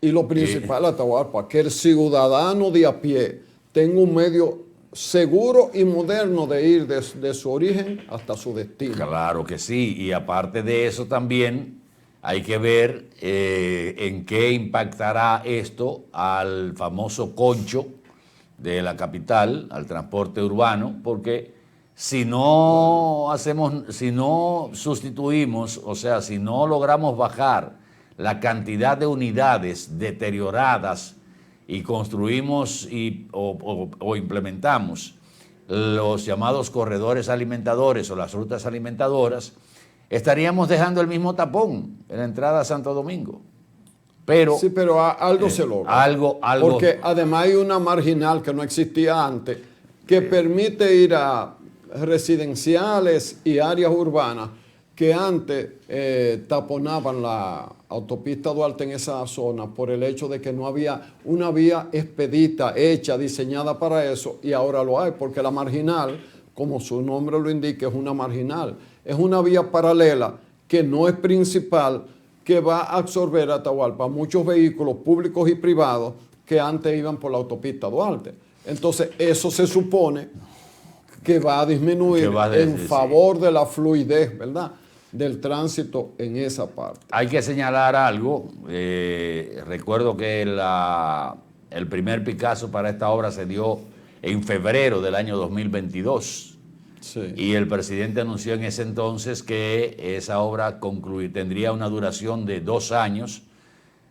[SPEAKER 3] Y lo principal, Atahualpa, que el ciudadano de a pie tenga un medio seguro y moderno de ir de su origen hasta su destino.
[SPEAKER 2] Claro que sí, y aparte de eso también hay que ver en qué impactará esto al famoso concho de la capital, al transporte urbano, porque si no sustituimos, o sea, si no logramos bajar la cantidad de unidades deterioradas y construimos o implementamos los llamados corredores alimentadores o las rutas alimentadoras, estaríamos dejando el mismo tapón en la entrada a Santo Domingo. Pero,
[SPEAKER 3] sí, pero algo se logra.
[SPEAKER 2] Algo.
[SPEAKER 3] Porque además hay una marginal que no existía antes, que permite ir a residenciales y áreas urbanas que antes taponaban la autopista Duarte en esa zona por el hecho de que no había una vía expedita, hecha, diseñada para eso, y ahora lo hay, porque la marginal, como su nombre lo indica, es una marginal. Es una vía paralela que no es principal, que va a absorber a Atahualpa muchos vehículos públicos y privados que antes iban por la autopista Duarte. Entonces, eso se supone que va a disminuir en favor de la fluidez, ¿verdad?, del tránsito en esa parte.
[SPEAKER 2] Hay que señalar algo. Recuerdo que el primer Picasso para esta obra se dio en febrero del año 2022. Sí. Y el presidente anunció en ese entonces que esa obra tendría una duración de 2 años,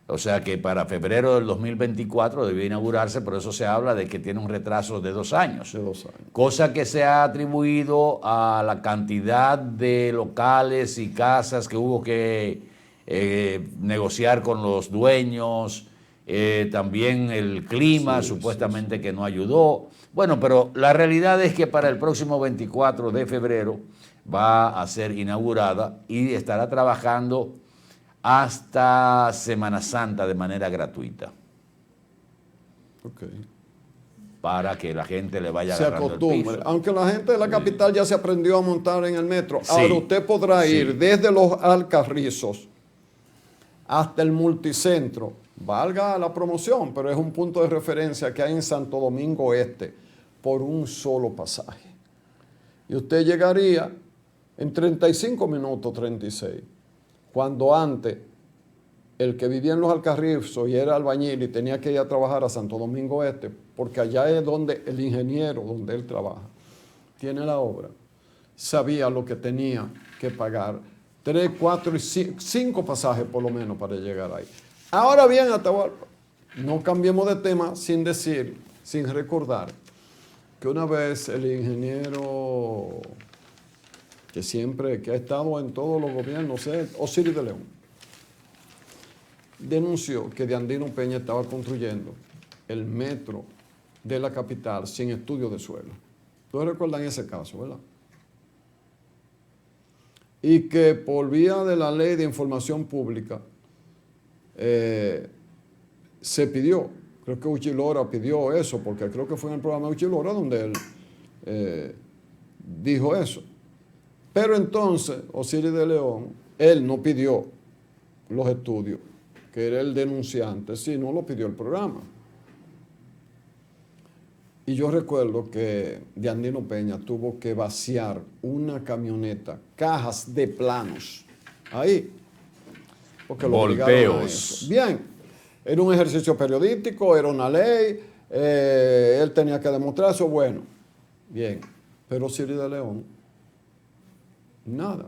[SPEAKER 2] o sea que para febrero del 2024 debía inaugurarse, por eso se habla de que tiene un retraso de 2 años.
[SPEAKER 3] De 2 años.
[SPEAKER 2] Cosa que se ha atribuido a la cantidad de locales y casas que hubo que negociar con los dueños, también el clima supuestamente que no ayudó. Bueno, pero la realidad es que para el próximo 24 de febrero va a ser inaugurada y estará trabajando hasta Semana Santa de manera gratuita.
[SPEAKER 3] Okay.
[SPEAKER 2] Para que la gente le vaya agarrando el piso.
[SPEAKER 3] Aunque la gente de la capital ya se aprendió a montar en el metro. Ahora usted podrá ir desde Los Alcarrizos hasta el multicentro. Valga la promoción, pero es un punto de referencia que hay en Santo Domingo Este por un solo pasaje. Y usted llegaría en 35 minutos, 36. Cuando antes, el que vivía en Los Alcarrizos y era albañil y tenía que ir a trabajar a Santo Domingo Este, porque allá es donde el ingeniero, donde él trabaja, tiene la obra, sabía lo que tenía que pagar. 3, 4 y 5 pasajes por lo menos para llegar ahí. Ahora bien, Atahualpa, no cambiemos de tema sin decir, sin recordar, que una vez el ingeniero que ha estado en todos los gobiernos, Osiris de León, denunció que Diandino Peña estaba construyendo el metro de la capital sin estudio de suelo. Ustedes recuerdan ese caso, ¿verdad? Y que por vía de la Ley de Información Pública se pidió, creo que Uchilora pidió eso, porque creo que fue en el programa de Uchilora donde él dijo eso. Pero entonces, Osiris de León, él no pidió los estudios, que era el denunciante, sino lo pidió el programa. Y yo recuerdo que Diandino Peña tuvo que vaciar una camioneta, cajas de planos, ahí, porque lo obligaron a eso. Bien, era un ejercicio periodístico, era una ley, él tenía que demostrar eso, bueno, bien, pero Osiris de León, nada.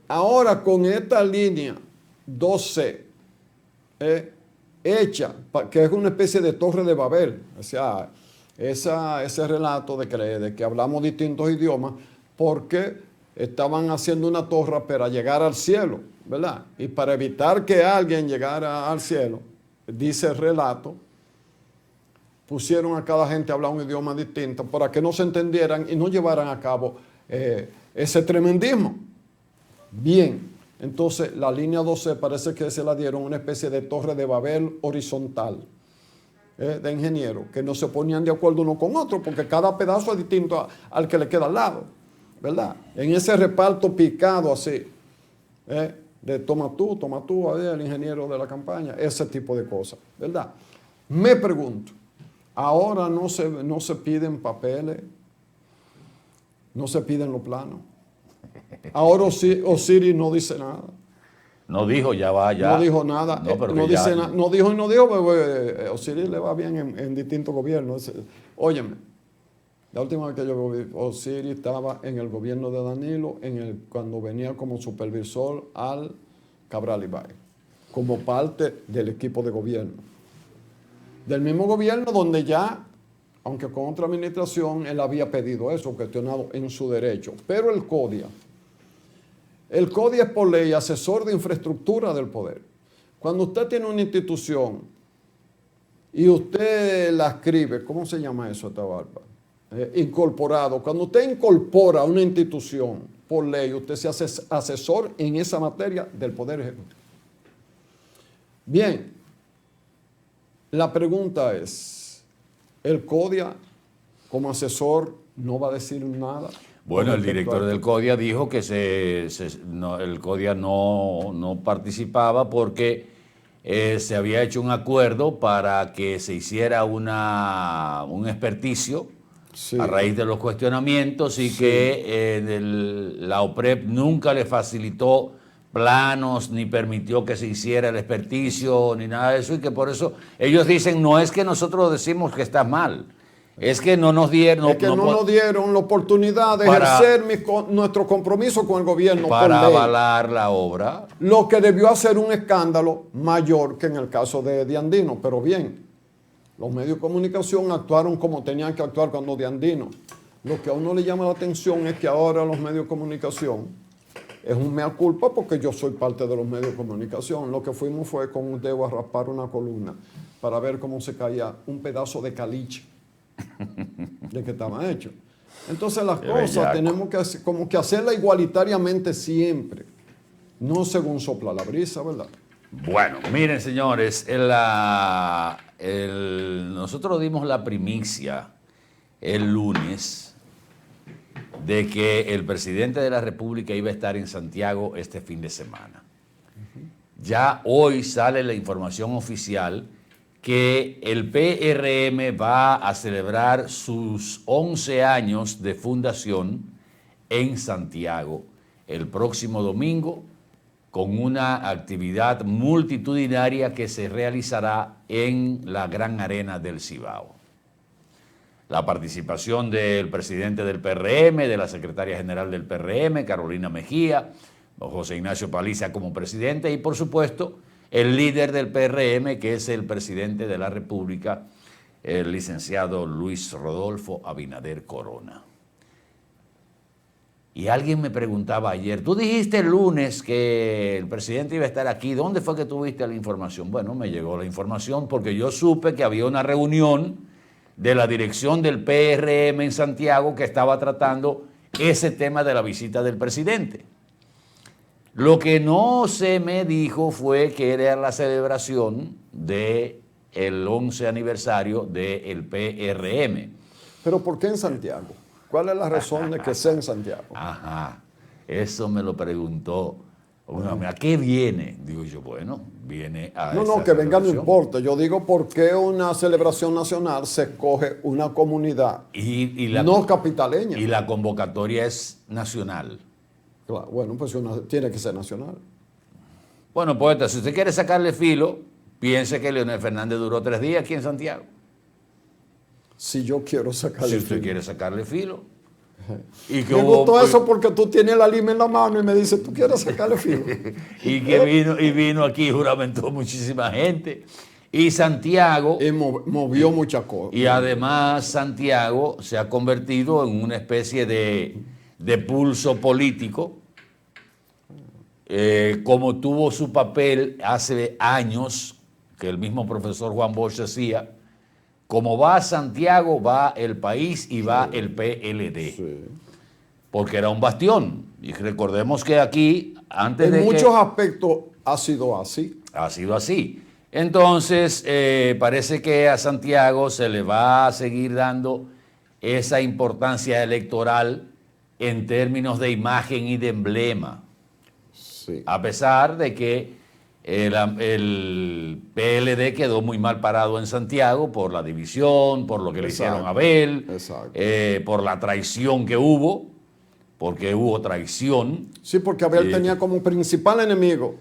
[SPEAKER 3] Ahora con esta línea 12, hecha, que es una especie de torre de Babel. O sea, ese relato de que hablamos distintos idiomas, porque estaban haciendo una torre para llegar al cielo, ¿verdad? Y para evitar que alguien llegara al cielo, dice el relato, pusieron a cada gente a hablar un idioma distinto para que no se entendieran y no llevaran a cabo ese tremendismo. Bien, entonces la línea 12 parece que se la dieron una especie de torre de Babel horizontal, de ingenieros, que no se ponían de acuerdo uno con otro, porque cada pedazo es distinto al que le queda al lado, ¿verdad? En ese reparto picado así, de toma tú, el ingeniero de la campaña, ese tipo de cosas, ¿verdad? Me pregunto, ahora no se piden papeles, no se piden los planos. Ahora Osiris no dice nada.
[SPEAKER 2] No dijo, ya va, ya.
[SPEAKER 3] No dijo nada.
[SPEAKER 2] No
[SPEAKER 3] dice nada. No dijo, pero Osiris le va bien en distintos gobiernos. Óyeme, la última vez que yo vi, Osiris estaba en el gobierno de Danilo, cuando venía como supervisor al Cabral Ibáez, como parte del equipo de gobierno. Del mismo gobierno donde ya, aunque con otra administración, él había pedido eso, cuestionado en su derecho. Pero el CODIA es por ley asesor de infraestructura del poder. Cuando usted tiene una institución y usted la escribe, ¿cómo se llama eso, esta barba? Incorporado. Cuando usted incorpora una institución por ley, usted se hace asesor en esa materia del Poder Ejecutivo. Bien, la pregunta es, ¿el CODIA como asesor no va a decir nada?
[SPEAKER 2] Bueno, el director del CODIA dijo que el CODIA no participaba porque se había hecho un acuerdo para que se hiciera un experticio a raíz de los cuestionamientos y que la OPREP nunca le facilitó planos ni permitió que se hiciera el experticio ni nada de eso, y que por eso ellos dicen, no es que nosotros decimos que está mal, es que no nos dieron,
[SPEAKER 3] nos dieron la oportunidad de ejercer nuestro compromiso con el gobierno
[SPEAKER 2] para avalar la obra.
[SPEAKER 3] Lo que debió hacer un escándalo mayor que en el caso de Diandino, pero bien, los medios de comunicación actuaron como tenían que actuar cuando Diandino. Lo que a uno le llama la atención es que ahora los medios de comunicación, es un mea culpa porque yo soy parte de los medios de comunicación, lo que fuimos fue con un dedo a raspar una columna para ver cómo se caía un pedazo de caliche de que estaba hecho. Entonces las cosas tenemos que hacerlas igualitariamente siempre, no según sopla la brisa, ¿verdad?
[SPEAKER 2] Bueno, miren señores, nosotros dimos la primicia el lunes de que el presidente de la República iba a estar en Santiago este fin de semana. Ya hoy sale la información oficial que el PRM va a celebrar sus 11 años de fundación en Santiago el próximo domingo, con una actividad multitudinaria que se realizará en la Gran Arena del Cibao. La participación del presidente del PRM, de la secretaria general del PRM, Carolina Mejía, José Ignacio Paliza como presidente y, por supuesto, el líder del PRM, que es el presidente de la República, el licenciado Luis Rodolfo Abinader Corona. Y alguien me preguntaba ayer, tú dijiste el lunes que el presidente iba a estar aquí, ¿dónde fue que tuviste la información? Bueno, me llegó la información porque yo supe que había una reunión de la dirección del PRM en Santiago que estaba tratando ese tema de la visita del presidente. Lo que no se me dijo fue que era la celebración del 11 aniversario del PRM.
[SPEAKER 3] ¿Pero por qué en Santiago? ¿Cuál es la razón de que sea en Santiago?
[SPEAKER 2] Ajá, eso me lo preguntó. ¿A qué viene? Digo yo, bueno, viene a
[SPEAKER 3] No, que venga no importa. Yo digo, ¿por qué una celebración nacional se escoge una comunidad no capitaleña?
[SPEAKER 2] Y la convocatoria es nacional.
[SPEAKER 3] Claro, bueno, pues tiene que ser nacional.
[SPEAKER 2] Bueno, poeta, si usted quiere sacarle filo, piense que Leonel Fernández duró 3 días aquí en Santiago.
[SPEAKER 3] Si yo quiero sacarle filo.
[SPEAKER 2] Si usted quiere sacarle filo.
[SPEAKER 3] Y que me gustó eso porque tú tienes la lima en la mano y me dices, ¿tú quieres sacarle filo?
[SPEAKER 2] y vino aquí, juramentó muchísima gente. Y Santiago...
[SPEAKER 3] movió muchas cosas.
[SPEAKER 2] Y además Santiago se ha convertido en una especie de pulso político, como tuvo su papel hace años, que el mismo profesor Juan Bosch decía, como va Santiago, va el país y va el PLD.
[SPEAKER 3] Sí.
[SPEAKER 2] Porque era un bastión. Y recordemos que aquí, antes de
[SPEAKER 3] en muchos aspectos ha sido así.
[SPEAKER 2] Ha sido así. Entonces, parece que a Santiago se le va a seguir dando esa importancia electoral en términos de imagen y de emblema.
[SPEAKER 3] Sí.
[SPEAKER 2] A pesar de que el PLD quedó muy mal parado en Santiago por la división, por lo que le hicieron a Abel, por la traición que hubo, porque hubo traición.
[SPEAKER 3] Sí, porque Abel tenía como principal enemigo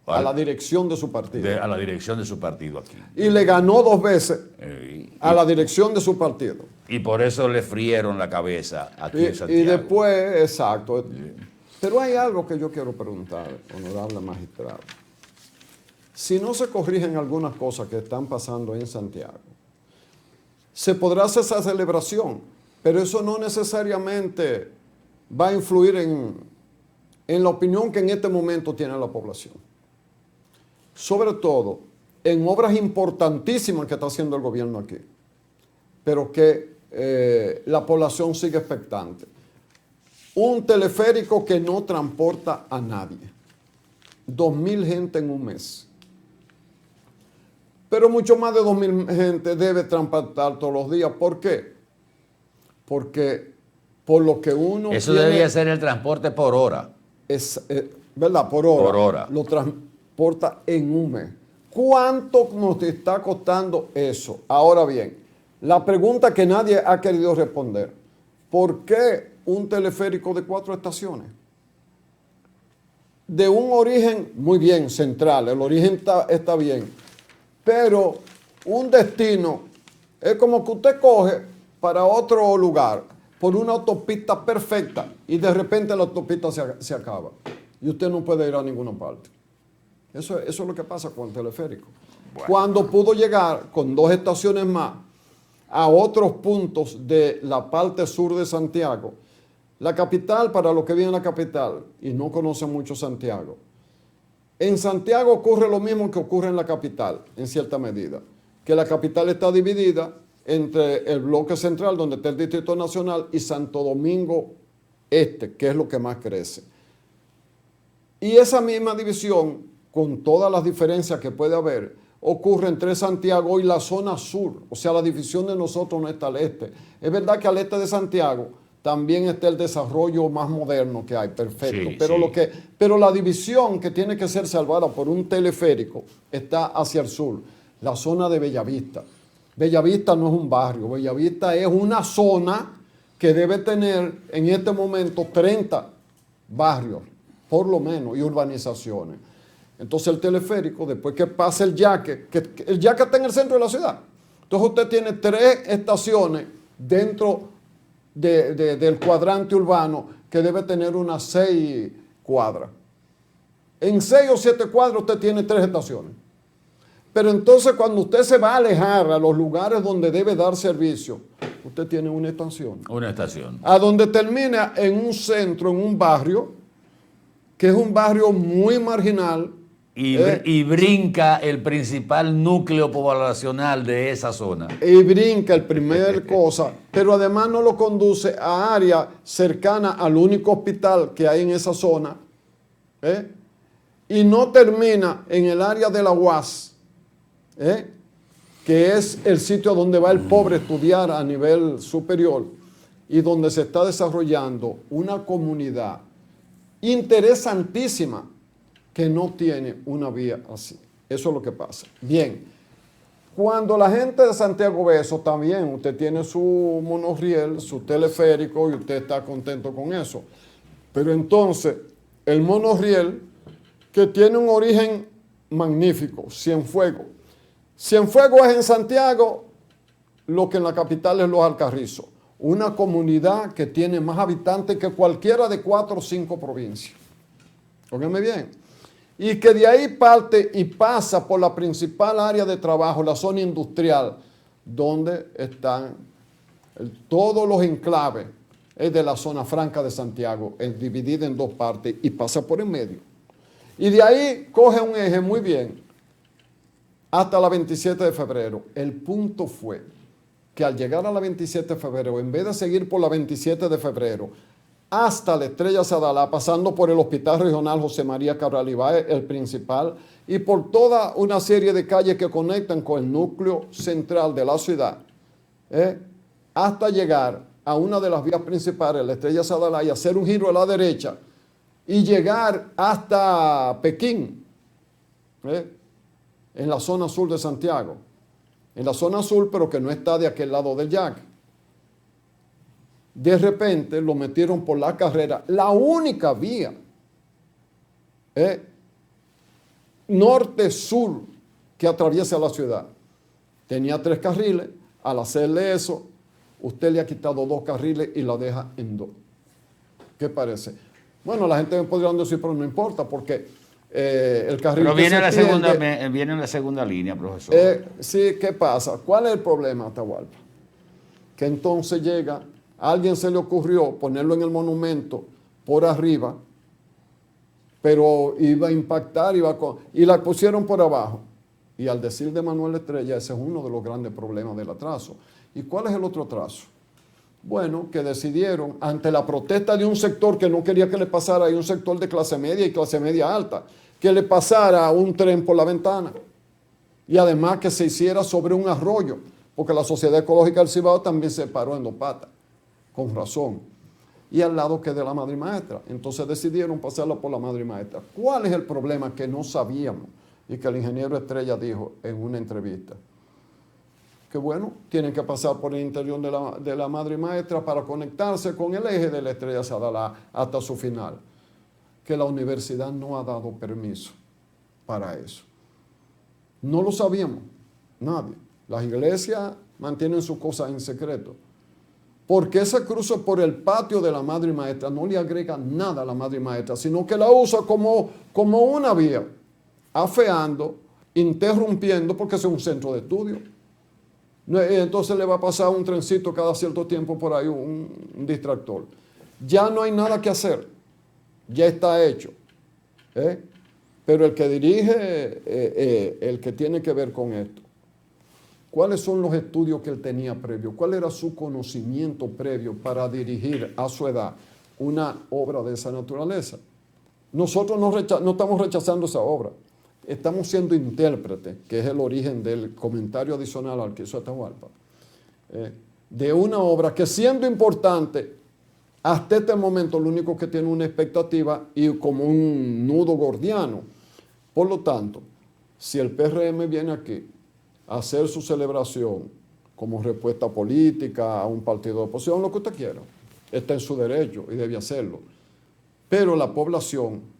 [SPEAKER 3] a la dirección de su partido.
[SPEAKER 2] A la dirección de su partido aquí.
[SPEAKER 3] Y le ganó 2 veces a la dirección de su partido.
[SPEAKER 2] Y por eso le frieron la cabeza aquí en Santiago.
[SPEAKER 3] Y después, exacto. Pero hay algo que yo quiero preguntar, honorable magistrado. Si no se corrigen algunas cosas que están pasando en Santiago, se podrá hacer esa celebración, pero eso no necesariamente va a influir en la opinión que en este momento tiene la población. Sobre todo en obras importantísimas que está haciendo el gobierno aquí, pero que la población sigue expectante. Un teleférico que no transporta a nadie. 2,000 gente en un mes. Pero mucho más de 2,000 gente debe transportar todos los días. ¿Por qué? Porque por lo que uno
[SPEAKER 2] eso debería ser el transporte por hora.
[SPEAKER 3] ¿Verdad? Por hora.
[SPEAKER 2] Por hora.
[SPEAKER 3] Lo transporta en un mes. ¿Cuánto nos está costando eso? Ahora bien, la pregunta que nadie ha querido responder. ¿Por qué un teleférico de 4 estaciones? De un origen muy bien central, el origen está bien, pero un destino es como que usted coge para otro lugar por una autopista perfecta y de repente la autopista se acaba y usted no puede ir a ninguna parte. Eso es lo que pasa con el teleférico. Bueno. Cuando pudo llegar con 2 estaciones más a otros puntos de la parte sur de Santiago, la capital, para los que viven a la capital y no conocen mucho Santiago, en Santiago ocurre lo mismo que ocurre en la capital, en cierta medida, que la capital está dividida entre el bloque central, donde está el Distrito Nacional, y Santo Domingo Este, que es lo que más crece. Y esa misma división, con todas las diferencias que puede haber, ocurre entre Santiago y la zona sur. O sea, la división de nosotros no está al este. Es verdad que al este de Santiago también está el desarrollo más moderno que hay, perfecto.
[SPEAKER 2] Sí,
[SPEAKER 3] pero,
[SPEAKER 2] sí.
[SPEAKER 3] Pero la división que tiene que ser salvada por un teleférico está hacia el sur, la zona de Bellavista. Bellavista no es un barrio, Bellavista es una zona que debe tener en este momento 30 barrios, por lo menos, y urbanizaciones. Entonces el teleférico, después que pasa el yaque, que el yaque está en el centro de la ciudad. Entonces usted tiene 3 estaciones dentro del cuadrante urbano que debe tener unas 6 cuadras. En 6 o 7 cuadras usted tiene 3 estaciones. Pero entonces cuando usted se va a alejar a los lugares donde debe dar servicio, usted tiene una estación.
[SPEAKER 2] Una estación.
[SPEAKER 3] A donde termina en un centro, en un barrio, que es un barrio muy marginal.
[SPEAKER 2] Y brinca el principal núcleo poblacional de esa zona.
[SPEAKER 3] Y brinca el primer cosa, pero además no lo conduce a área cercana al único hospital que hay en esa zona. Y no termina en el área de la UAS, que es el sitio donde va el pobre a estudiar a nivel superior y donde se está desarrollando una comunidad interesantísima que no tiene una vía así. Eso es lo que pasa. Bien, cuando la gente de Santiago ve eso, también usted tiene su monorriel, su teleférico y usted está contento con eso. Pero entonces, el monorriel, que tiene un origen magnífico, Cienfuegos. Cienfuegos es en Santiago lo que en la capital es Los Alcarrizos. Una comunidad que tiene más habitantes que cualquiera de 4 o 5 provincias. Óigame bien. y que de ahí parte y pasa por la principal área de trabajo, la zona industrial, donde están todos los enclaves de la zona franca de Santiago, es dividida en dos partes y pasa por en medio. Y de ahí coge un eje muy bien hasta la 27 de febrero. El punto fue que al llegar a la 27 de febrero, en vez de seguir por la 27 de febrero hasta la Estrella Sadalá, pasando por el Hospital Regional José María Cabral Ibáez, el principal, y por toda una serie de calles que conectan con el núcleo central de la ciudad, hasta llegar a una de las vías principales, la Estrella Sadalá, y hacer un giro a la derecha y llegar hasta Pekín, en la zona sur de Santiago, en la zona sur, pero que no está de aquel lado del Yaque. De repente lo metieron por la carrera, la única vía norte-sur que atraviesa la ciudad. Tenía 3 carriles, al hacerle eso, usted le ha quitado 2 carriles y la deja en 2. ¿Qué parece? Bueno, la gente me podría decir, pero no importa, porque el carril...
[SPEAKER 2] Pero viene en la segunda línea, profesor.
[SPEAKER 3] Sí, ¿qué pasa? ¿Cuál es el problema, Atahualpa? Que entonces llega, a alguien se le ocurrió ponerlo en el monumento por arriba, pero iba a impactar, y la pusieron por abajo. Y al decir de Manuel Estrella, ese es uno de los grandes problemas del atraso. ¿Y cuál es el otro atraso? Bueno, que decidieron, ante la protesta de un sector que no quería que le pasara, hay un sector de clase media y clase media alta, que le pasara un tren por la ventana. Y además que se hiciera sobre un arroyo, porque la Sociedad Ecológica del Cibao también se paró en 2 patas, con razón. Y al lado que de la Madre Maestra. Entonces decidieron pasarla por la Madre Maestra. ¿Cuál es el problema que no sabíamos y que el ingeniero Estrella dijo en una entrevista? Que bueno, tienen que pasar por el interior de la Madre Maestra para conectarse con el eje de la Estrella Sadalá hasta su final. Que la universidad no ha dado permiso para eso. No lo sabíamos, nadie. Las iglesias mantienen sus cosas en secreto. Porque ese cruce por el patio de la Madre Maestra no le agrega nada a la Madre Maestra, sino que la usa como una vía, afeando, interrumpiendo, porque es un centro de estudio. Entonces le va a pasar un trencito cada cierto tiempo por ahí, un distractor. Ya no hay nada que hacer, ya está hecho. Pero el que dirige, el que tiene que ver con esto, ¿cuáles son los estudios que él tenía previo? ¿Cuál era su conocimiento previo para dirigir a su edad una obra de esa naturaleza? Nosotros no estamos rechazando esa obra. Estamos siendo intérpretes, que es el origen del comentario adicional al que hizo Atahualpa, de una obra que, siendo importante, hasta este momento lo único que tiene una expectativa y como un nudo gordiano. Por lo tanto, si el PRM viene aquí a hacer su celebración como respuesta política a un partido de oposición, lo que usted quiera, está en su derecho y debe hacerlo. Pero la población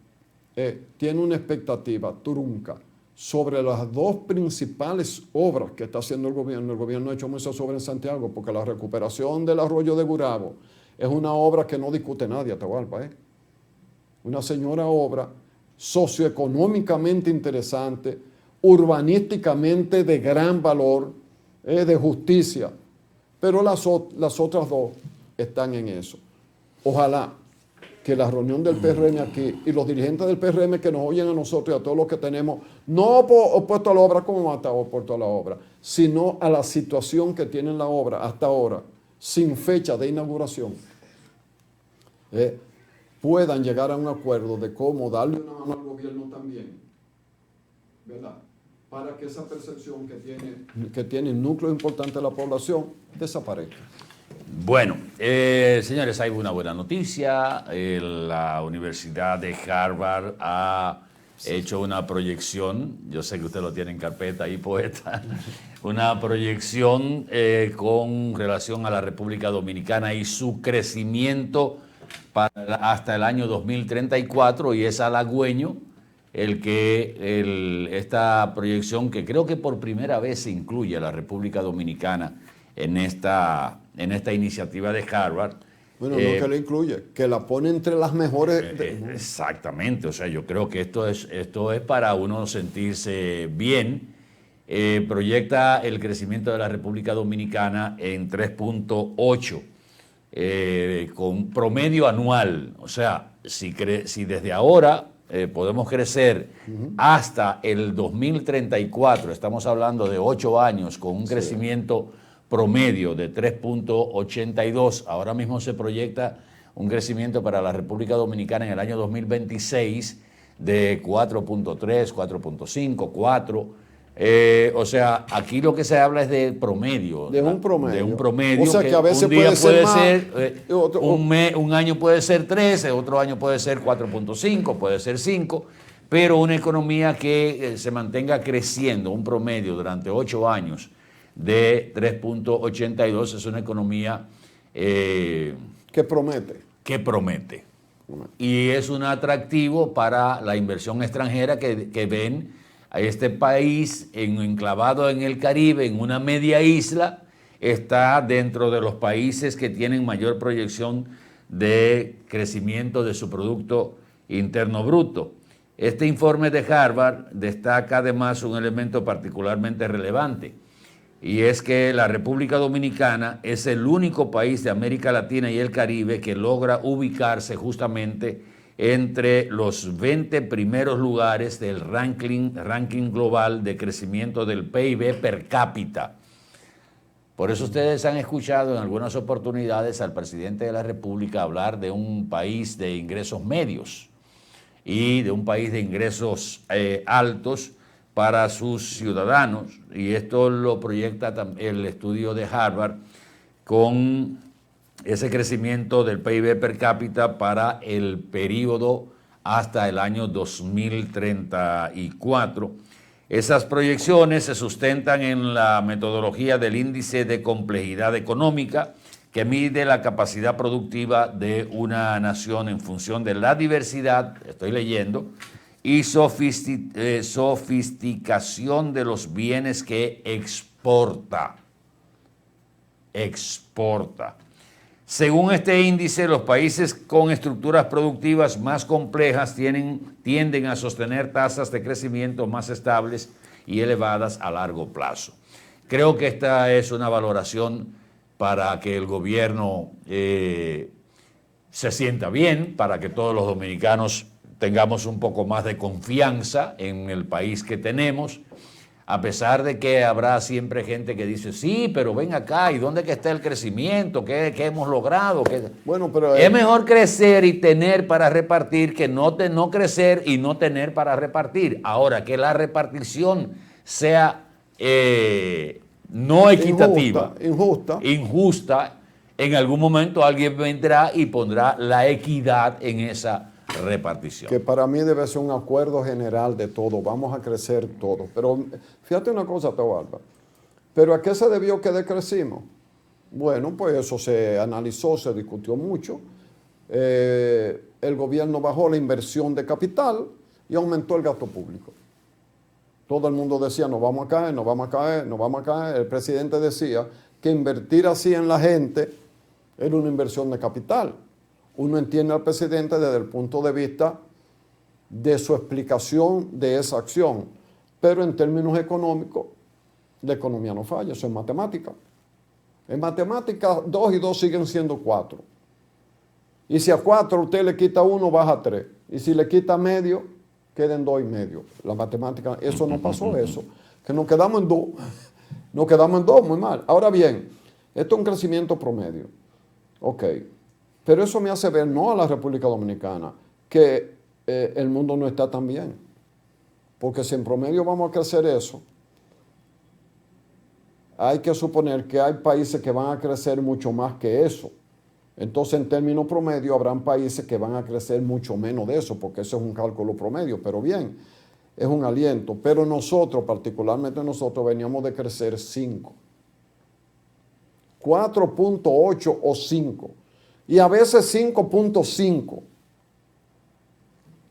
[SPEAKER 3] tiene una expectativa trunca sobre las 2 principales obras que está haciendo el gobierno. El gobierno ha hecho muchas obras en Santiago, porque la recuperación del arroyo de Gurabo es una obra que no discute nadie, Atahualpa. Una señora obra socioeconómicamente interesante, urbanísticamente de gran valor, de justicia, pero las otras 2 están en eso. Ojalá que la reunión del PRM aquí y los dirigentes del PRM que nos oyen a nosotros y a todos los que tenemos, no opuesto a la obra como está opuesto a la obra, sino a la situación que tiene la obra hasta ahora, sin fecha de inauguración, puedan llegar a un acuerdo de cómo darle una mano al gobierno también, ¿verdad? Para que esa percepción que tiene el núcleo importante de la población desaparezca.
[SPEAKER 2] Bueno, señores, hay una buena noticia. La Universidad de Harvard ha hecho una proyección, yo sé que usted lo tiene en carpeta ahí, poeta, una proyección con relación a la República Dominicana y su crecimiento hasta el año 2034, y es halagüeño esta proyección, que creo que por primera vez se incluye a la República Dominicana en esta iniciativa de Harvard,
[SPEAKER 3] Bueno, no que la incluye, que la pone entre las mejores.
[SPEAKER 2] Exactamente, o sea, yo creo que esto es para uno sentirse bien. Proyecta el crecimiento de la República Dominicana en 3.8, con promedio anual. O sea, si desde ahora podemos crecer hasta el 2034, estamos hablando de 8 años con un crecimiento promedio de 3.82, ahora mismo se proyecta un crecimiento para la República Dominicana en el año 2026 de 4.3, 4.5, 4. O sea, aquí lo que se habla es de promedio.
[SPEAKER 3] De un promedio.
[SPEAKER 2] De un promedio.
[SPEAKER 3] O sea, que a veces
[SPEAKER 2] un día
[SPEAKER 3] puede
[SPEAKER 2] ser
[SPEAKER 3] más,
[SPEAKER 2] un año puede ser 13, otro año puede ser 4.5, puede ser 5, pero una economía que se mantenga creciendo, un promedio durante 8 años de 3.82 es una economía
[SPEAKER 3] que promete.
[SPEAKER 2] Que promete. Y es un atractivo para la inversión extranjera que ven a este país enclavado en el Caribe, en una media isla, está dentro de los países que tienen mayor proyección de crecimiento de su Producto Interno Bruto. Este informe de Harvard destaca además un elemento particularmente relevante, y es que la República Dominicana es el único país de América Latina y el Caribe que logra ubicarse justamente entre los 20 primeros lugares del ranking global de crecimiento del PIB per cápita. Por eso ustedes han escuchado en algunas oportunidades al presidente de la República hablar de un país de ingresos medios y de un país de ingresos altos para sus ciudadanos, y esto lo proyecta el estudio de Harvard con ese crecimiento del PIB per cápita para el periodo hasta el año 2034. Esas proyecciones se sustentan en la metodología del índice de complejidad económica, que mide la capacidad productiva de una nación en función de la diversidad, estoy leyendo, y sofisticación de los bienes que exporta. Según este índice, los países con estructuras productivas más complejas tienden a sostener tasas de crecimiento más estables y elevadas a largo plazo. Creo que esta es una valoración para que el gobierno se sienta bien, para que todos los dominicanos tengamos un poco más de confianza en el país que tenemos, a pesar de que habrá siempre gente que dice, sí, pero ven acá, ¿y dónde que está el crecimiento? ¿Qué hemos logrado?
[SPEAKER 3] Bueno, pero
[SPEAKER 2] es mejor crecer y tener para repartir que no crecer y no tener para repartir. Ahora, que la repartición sea no equitativa, injusta, en algún momento alguien vendrá y pondrá la equidad en esa repartición.
[SPEAKER 3] Que para mí debe ser un acuerdo general de todo, vamos a crecer todos. Pero fíjate una cosa, Atahualpa, ¿pero a qué se debió que decrecimos? Bueno, pues eso se analizó, se discutió mucho. El gobierno bajó la inversión de capital y aumentó el gasto público. Todo el mundo decía, nos vamos a caer, nos vamos a caer, nos vamos a caer. El presidente decía que invertir así en la gente era una inversión de capital. Uno entiende al presidente desde el punto de vista de su explicación de esa acción, pero en términos económicos, la economía no falla, eso es matemática. En matemática, 2 y 2 siguen siendo 4. Y si a 4 usted le quita 1, baja a 3. Y si le quita medio, queda en 2 y medio. La matemática, eso no pasó, eso. Que nos quedamos en 2. Nos quedamos en 2, muy mal. Ahora bien, esto es un crecimiento promedio. Ok. Pero eso me hace ver, no a la República Dominicana, que el mundo no está tan bien. Porque si en promedio vamos a crecer eso, hay que suponer que hay países que van a crecer mucho más que eso. Entonces, en términos promedio, habrán países que van a crecer mucho menos de eso, porque eso es un cálculo promedio. Pero bien, es un aliento. Pero nosotros, particularmente nosotros, veníamos de crecer 5. 4.8 o 5. Y a veces 5.5,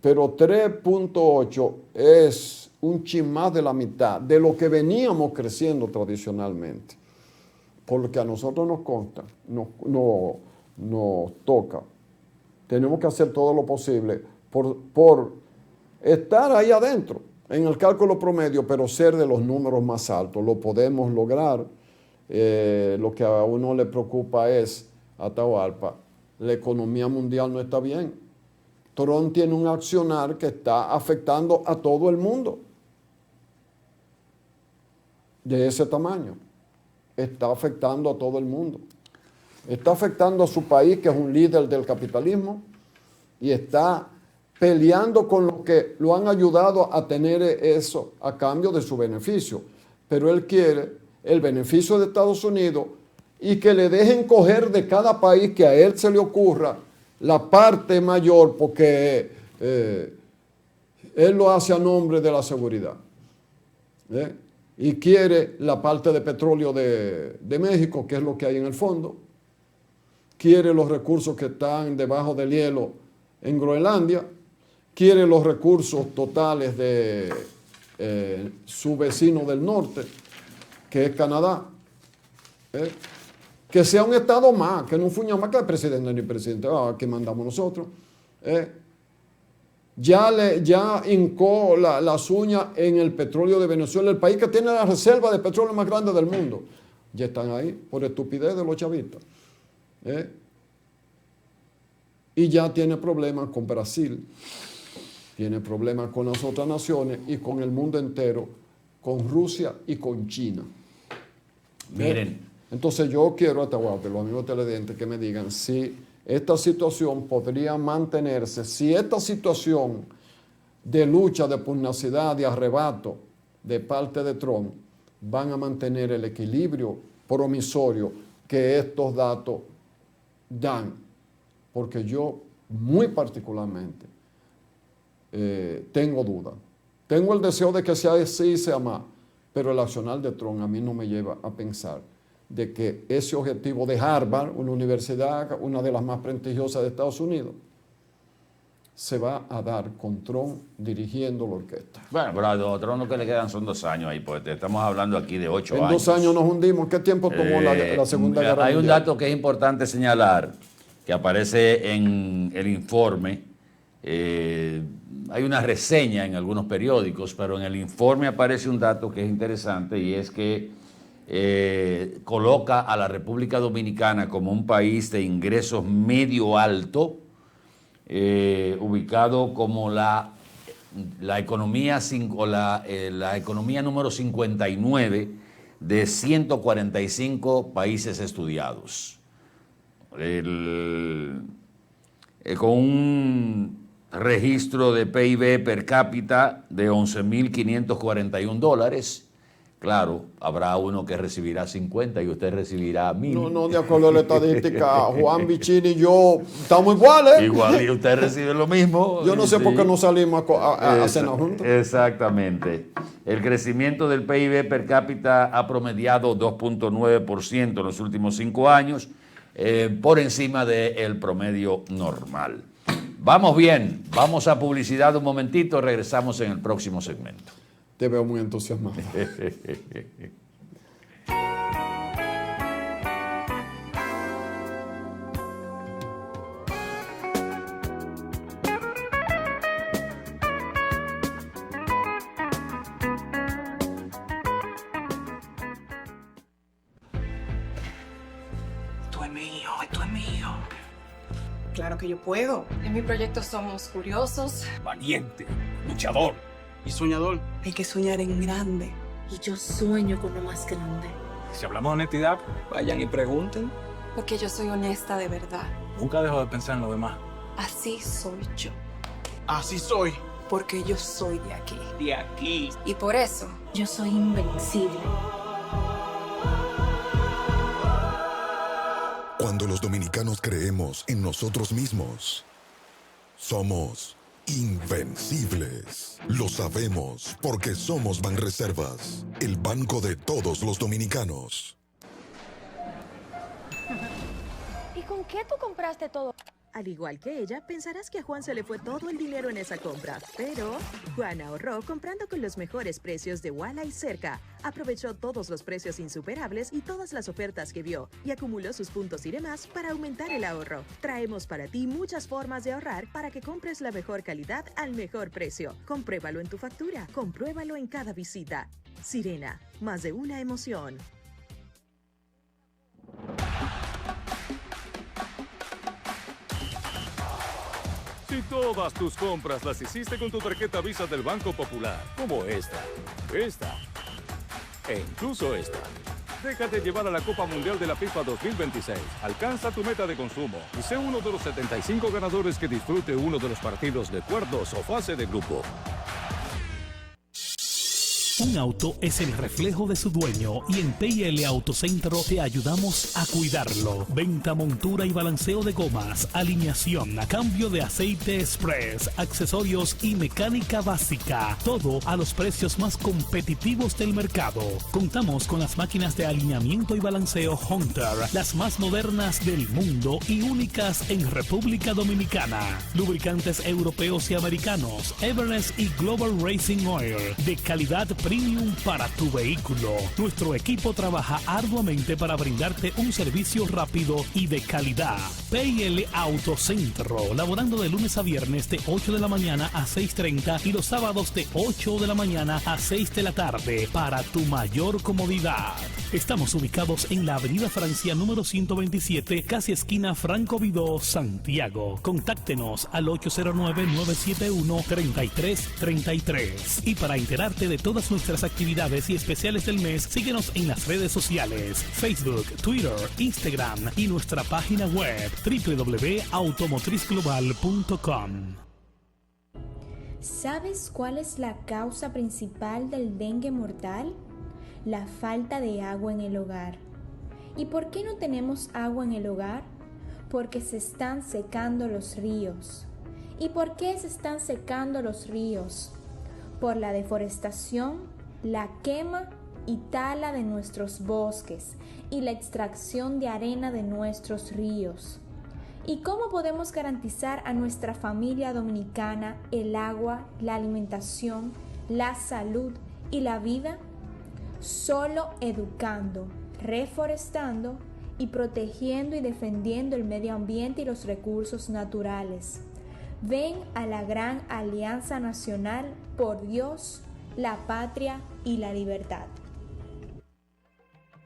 [SPEAKER 3] pero 3.8 es un chin más de la mitad de lo que veníamos creciendo tradicionalmente. Por lo que a nosotros nos consta, nos nos toca. Tenemos que hacer todo lo posible por estar ahí adentro, en el cálculo promedio, pero ser de los números más altos. Lo podemos lograr. Lo que a uno le preocupa es, Atahualpa, la economía mundial no está bien. Trump tiene un accionar que está afectando a todo el mundo. De ese tamaño. Está afectando a todo el mundo. Está afectando a su país, que es un líder del capitalismo, y está peleando con los que lo han ayudado a tener eso a cambio de su beneficio. Pero él quiere el beneficio de Estados Unidos y que le dejen coger de cada país que a él se le ocurra la parte mayor, porque él lo hace a nombre de la seguridad. Y quiere la parte de petróleo de México, que es lo que hay en el fondo. Quiere los recursos que están debajo del hielo en Groenlandia. Quiere los recursos totales de su vecino del norte, que es Canadá. Que sea un estado más, que no fuña más que el presidente ni presidente. Aquí mandamos nosotros. Ya hincó las uñas en el petróleo de Venezuela, el país que tiene la reserva de petróleo más grande del mundo. Ya están ahí por estupidez de los chavistas. Y ya tiene problemas con Brasil, tiene problemas con las otras naciones y con el mundo entero, con Rusia y con China.
[SPEAKER 2] Miren.
[SPEAKER 3] Entonces yo quiero, Atahualpa, los amigos televidentes, que me digan si esta situación podría mantenerse, si esta situación de lucha, de pugnacidad, de arrebato de parte de Trump van a mantener el equilibrio promisorio que estos datos dan. Porque yo, muy particularmente, tengo dudas. Tengo el deseo de que sea así y sea más, pero el accionar de Trump a mí no me lleva a pensar de que ese objetivo de Harvard, una universidad, una de las más prestigiosas de Estados Unidos, se va a dar con Trump dirigiendo la orquesta.
[SPEAKER 2] Bueno, pero a Trump lo que le quedan son 2 años ahí, pues estamos hablando aquí de 8 años.
[SPEAKER 3] En 2 años nos hundimos. ¿Qué tiempo tomó la Segunda Guerra Mundial?
[SPEAKER 2] Hay un dato que es importante señalar, que aparece en el informe. Hay una reseña en algunos periódicos, pero en el informe aparece un dato que es interesante, y es que coloca a la República Dominicana como un país de ingresos medio alto, ubicado como la economía la economía número 59 de 145 países estudiados. Con un registro de PIB per cápita de $11.541. Claro, habrá uno que recibirá 50 y usted recibirá 1.000.
[SPEAKER 3] No, de acuerdo a la estadística, Juan Bichini y yo estamos iguales.
[SPEAKER 2] Igual, y usted recibe lo mismo.
[SPEAKER 3] Yo no sé por qué no salimos a cenar juntos.
[SPEAKER 2] Exactamente. El crecimiento del PIB per cápita ha promediado 2.9% en los últimos 5 años, por encima del promedio normal. Vamos bien, vamos a publicidad un momentito, regresamos en el próximo segmento.
[SPEAKER 3] Te veo muy entusiasmado.
[SPEAKER 12] Esto es mío. Claro que yo puedo.
[SPEAKER 11] En mi proyecto somos curiosos,
[SPEAKER 6] valiente, luchador
[SPEAKER 12] y soñador. Hay que soñar en grande.
[SPEAKER 11] Y yo sueño con lo más grande.
[SPEAKER 6] Si hablamos de honestidad,
[SPEAKER 12] Vayan y pregunten.
[SPEAKER 11] Porque yo soy honesta de verdad.
[SPEAKER 6] nunca dejo de pensar en lo demás.
[SPEAKER 11] Así soy yo.
[SPEAKER 12] Así soy.
[SPEAKER 11] Porque yo soy de aquí.
[SPEAKER 12] De aquí.
[SPEAKER 11] Y por eso yo soy invencible.
[SPEAKER 13] Cuando los dominicanos creemos en nosotros mismos, somos invencibles. Lo sabemos porque somos Banreservas, el banco de todos los dominicanos.
[SPEAKER 14] ¿Y con qué tú compraste todo? Al igual que ella, pensarás que a Juan se le fue todo el dinero en esa compra, pero Juan ahorró comprando con los mejores precios de Walla y Cerca. Aprovechó todos los precios insuperables y todas las ofertas que vio y acumuló sus puntos y demás para aumentar el ahorro. Traemos para ti muchas formas de ahorrar para que compres la mejor calidad al mejor precio. Compruébalo en tu factura, compruébalo en cada visita. Sirena, más de una emoción.
[SPEAKER 6] Si todas tus compras las hiciste con tu tarjeta Visa del Banco Popular, como esta e incluso esta, déjate llevar a la Copa Mundial de la FIFA 2026. Alcanza tu meta de consumo y sé uno de los 75 ganadores que disfrute uno de los partidos de cuartos o fase de grupo.
[SPEAKER 15] Un auto es el reflejo de su dueño y en PL Autocentro te ayudamos a cuidarlo. Venta, montura y balanceo de gomas, alineación, cambio de aceite express, accesorios y mecánica básica. Todo a los precios más competitivos del mercado. Contamos con las máquinas de alineamiento y balanceo Hunter, las más modernas del mundo y únicas en República Dominicana. Lubricantes europeos y americanos, Everest y Global Racing Oil, de calidad premium para tu vehículo. Nuestro equipo trabaja arduamente para brindarte un servicio rápido y de calidad. PL Autocentro, laborando de lunes a viernes de 8 de la mañana a 6:30 y los sábados de 8 de la mañana a 6 de la tarde para tu mayor comodidad. Estamos ubicados en la Avenida Francia número 127, casi esquina Franco Vidó, Santiago. Contáctenos al 809-971-3333. Y para enterarte de todas nuestras actividades y especiales del mes, síguenos en las redes sociales, Facebook, Twitter, Instagram y nuestra página web www.automotrizglobal.com.
[SPEAKER 4] ¿Sabes cuál es la causa principal del dengue mortal? La falta de agua en el hogar. ¿Y por qué no tenemos agua en el hogar? Porque se están secando los ríos. ¿Y por qué se están secando los ríos? Por la deforestación, la quema y tala de nuestros bosques y la extracción de arena de nuestros ríos. ¿Y cómo podemos garantizar a nuestra familia dominicana el agua, la alimentación, la salud y la vida? Solo educando, reforestando y protegiendo y defendiendo el medio ambiente y los recursos naturales. Ven a la gran Alianza Nacional por Dios, la patria y la libertad.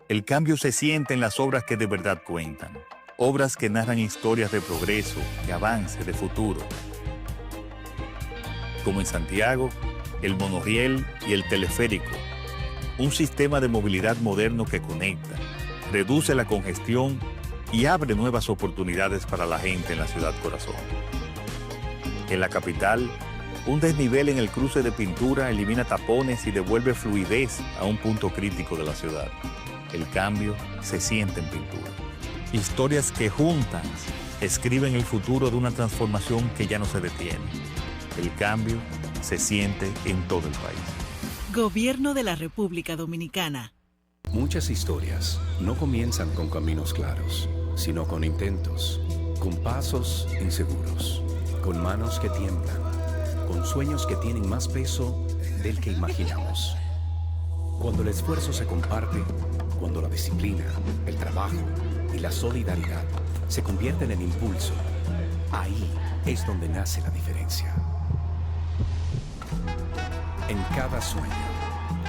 [SPEAKER 16] El cambio se siente en las obras que de verdad cuentan. Obras que narran historias de progreso, de avance, de futuro. Como en Santiago, el monorriel y el teleférico. Un sistema de movilidad moderno que conecta, reduce la congestión y abre nuevas oportunidades para la gente en la ciudad corazón. En la capital, un desnivel en el cruce de Pintura elimina tapones y devuelve fluidez a un punto crítico de la ciudad. El cambio se siente en Pintura. Historias que juntas escriben el futuro de una transformación que ya no se detiene. El cambio se siente en todo el país.
[SPEAKER 17] Gobierno de la República Dominicana.
[SPEAKER 5] Muchas historias no comienzan con caminos claros, sino con intentos, con pasos inseguros, con manos que tiemblan, con sueños que tienen más peso del que imaginamos. Cuando el esfuerzo se comparte, cuando la disciplina, el trabajo y la solidaridad se convierten en impulso, ahí es donde nace la diferencia. En cada sueño,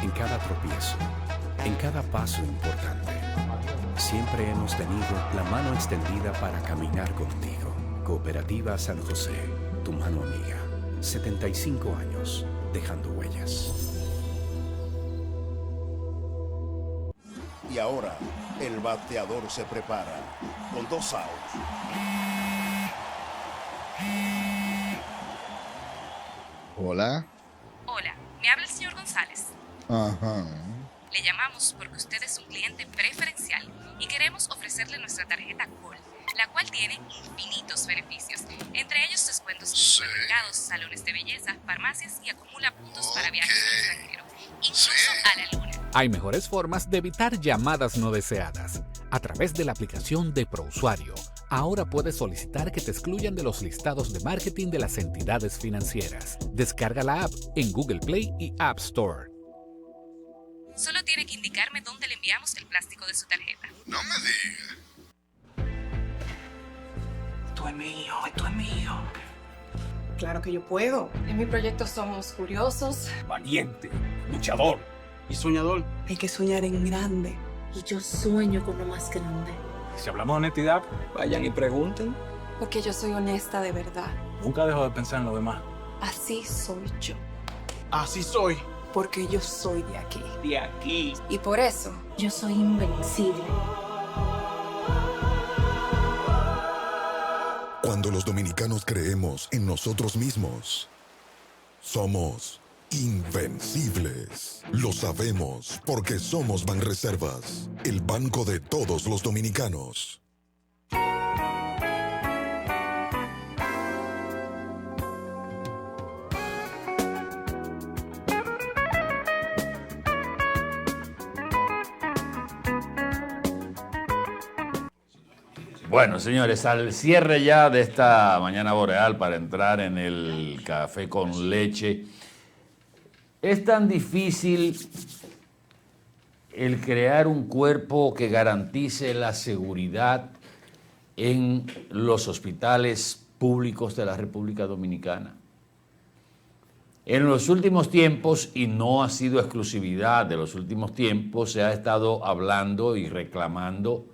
[SPEAKER 5] en cada tropiezo, en cada paso importante, siempre hemos tenido la mano extendida para caminar contigo. Cooperativa San José, tu mano amiga. 75 años, dejando huellas.
[SPEAKER 18] Y ahora, el bateador se prepara con 2 outs.
[SPEAKER 19] Hola.
[SPEAKER 20] Hola, me habla el señor González.
[SPEAKER 19] Ajá.
[SPEAKER 20] Le llamamos porque usted es un cliente preferencial y queremos ofrecerle nuestra tarjeta Gold, la cual tiene infinitos beneficios, entre ellos descuentos en supermercados, salones de belleza, farmacias y acumula puntos para viajes al extranjero, incluso a la luna.
[SPEAKER 21] Hay mejores formas de evitar llamadas no deseadas. A través de la aplicación de ProUsuario, Ahora puedes solicitar que te excluyan de los listados de marketing de las entidades financieras. Descarga la app en Google Play y App Store.
[SPEAKER 20] Solo tiene que indicarme dónde le enviamos el plástico de su tarjeta.
[SPEAKER 18] No me digas.
[SPEAKER 12] Esto es mío, esto es mío. Claro que yo puedo.
[SPEAKER 11] En mi proyecto somos curiosos,
[SPEAKER 6] Valiente, luchador
[SPEAKER 12] y soñador. Hay que soñar en grande.
[SPEAKER 11] y yo sueño con lo más grande.
[SPEAKER 6] Si hablamos de honestidad, vayan y pregunten.
[SPEAKER 11] Porque yo soy honesta de verdad.
[SPEAKER 6] Nunca dejo de pensar en lo demás.
[SPEAKER 11] Así soy yo.
[SPEAKER 12] Así soy.
[SPEAKER 11] Porque yo soy de aquí.
[SPEAKER 12] De aquí.
[SPEAKER 11] Y por eso, yo soy invencible.
[SPEAKER 13] Cuando los dominicanos creemos en nosotros mismos, somos invencibles. Lo sabemos porque somos Banreservas, el banco de todos los dominicanos.
[SPEAKER 2] Bueno, señores, al cierre ya de esta mañana boreal para entrar en el café con leche, es tan difícil el crear un cuerpo que garantice la seguridad en los hospitales públicos de la República Dominicana. En los últimos tiempos, y no ha sido exclusividad de los últimos tiempos, se ha estado hablando y reclamando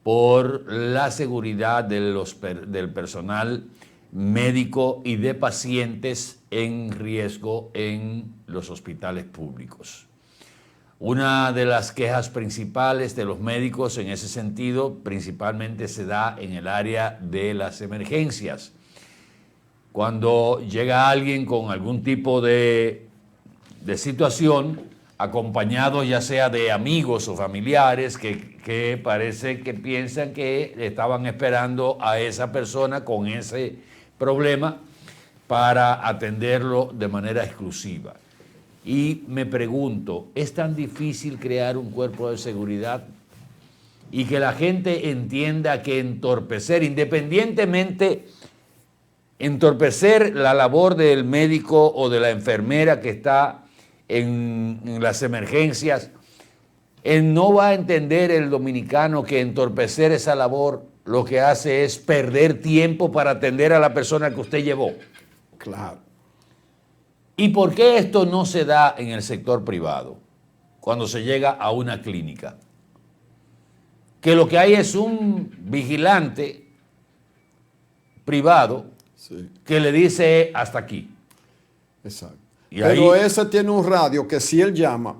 [SPEAKER 2] por la seguridad del personal médico y de pacientes en riesgo en los hospitales públicos. Una de las quejas principales de los médicos en ese sentido principalmente se da en el área de las emergencias. Cuando llega alguien con algún tipo de situación, acompañado ya sea de amigos o familiares que parece que piensan que estaban esperando a esa persona con ese problema para atenderlo de manera exclusiva. Y me pregunto, ¿es tan difícil crear un cuerpo de seguridad y que la gente entienda que entorpecer la labor del médico o de la enfermera que está en las emergencias, no va a entender el dominicano que entorpecer esa labor lo que hace es perder tiempo para atender a la persona que usted llevó?
[SPEAKER 3] Claro.
[SPEAKER 2] ¿Y por qué esto no se da en el sector privado cuando se llega a una clínica? Que lo que hay es un vigilante privado que le dice hasta aquí.
[SPEAKER 3] Exacto.
[SPEAKER 2] Y
[SPEAKER 3] pero
[SPEAKER 2] ahí,
[SPEAKER 3] ese tiene un radio que si él llama,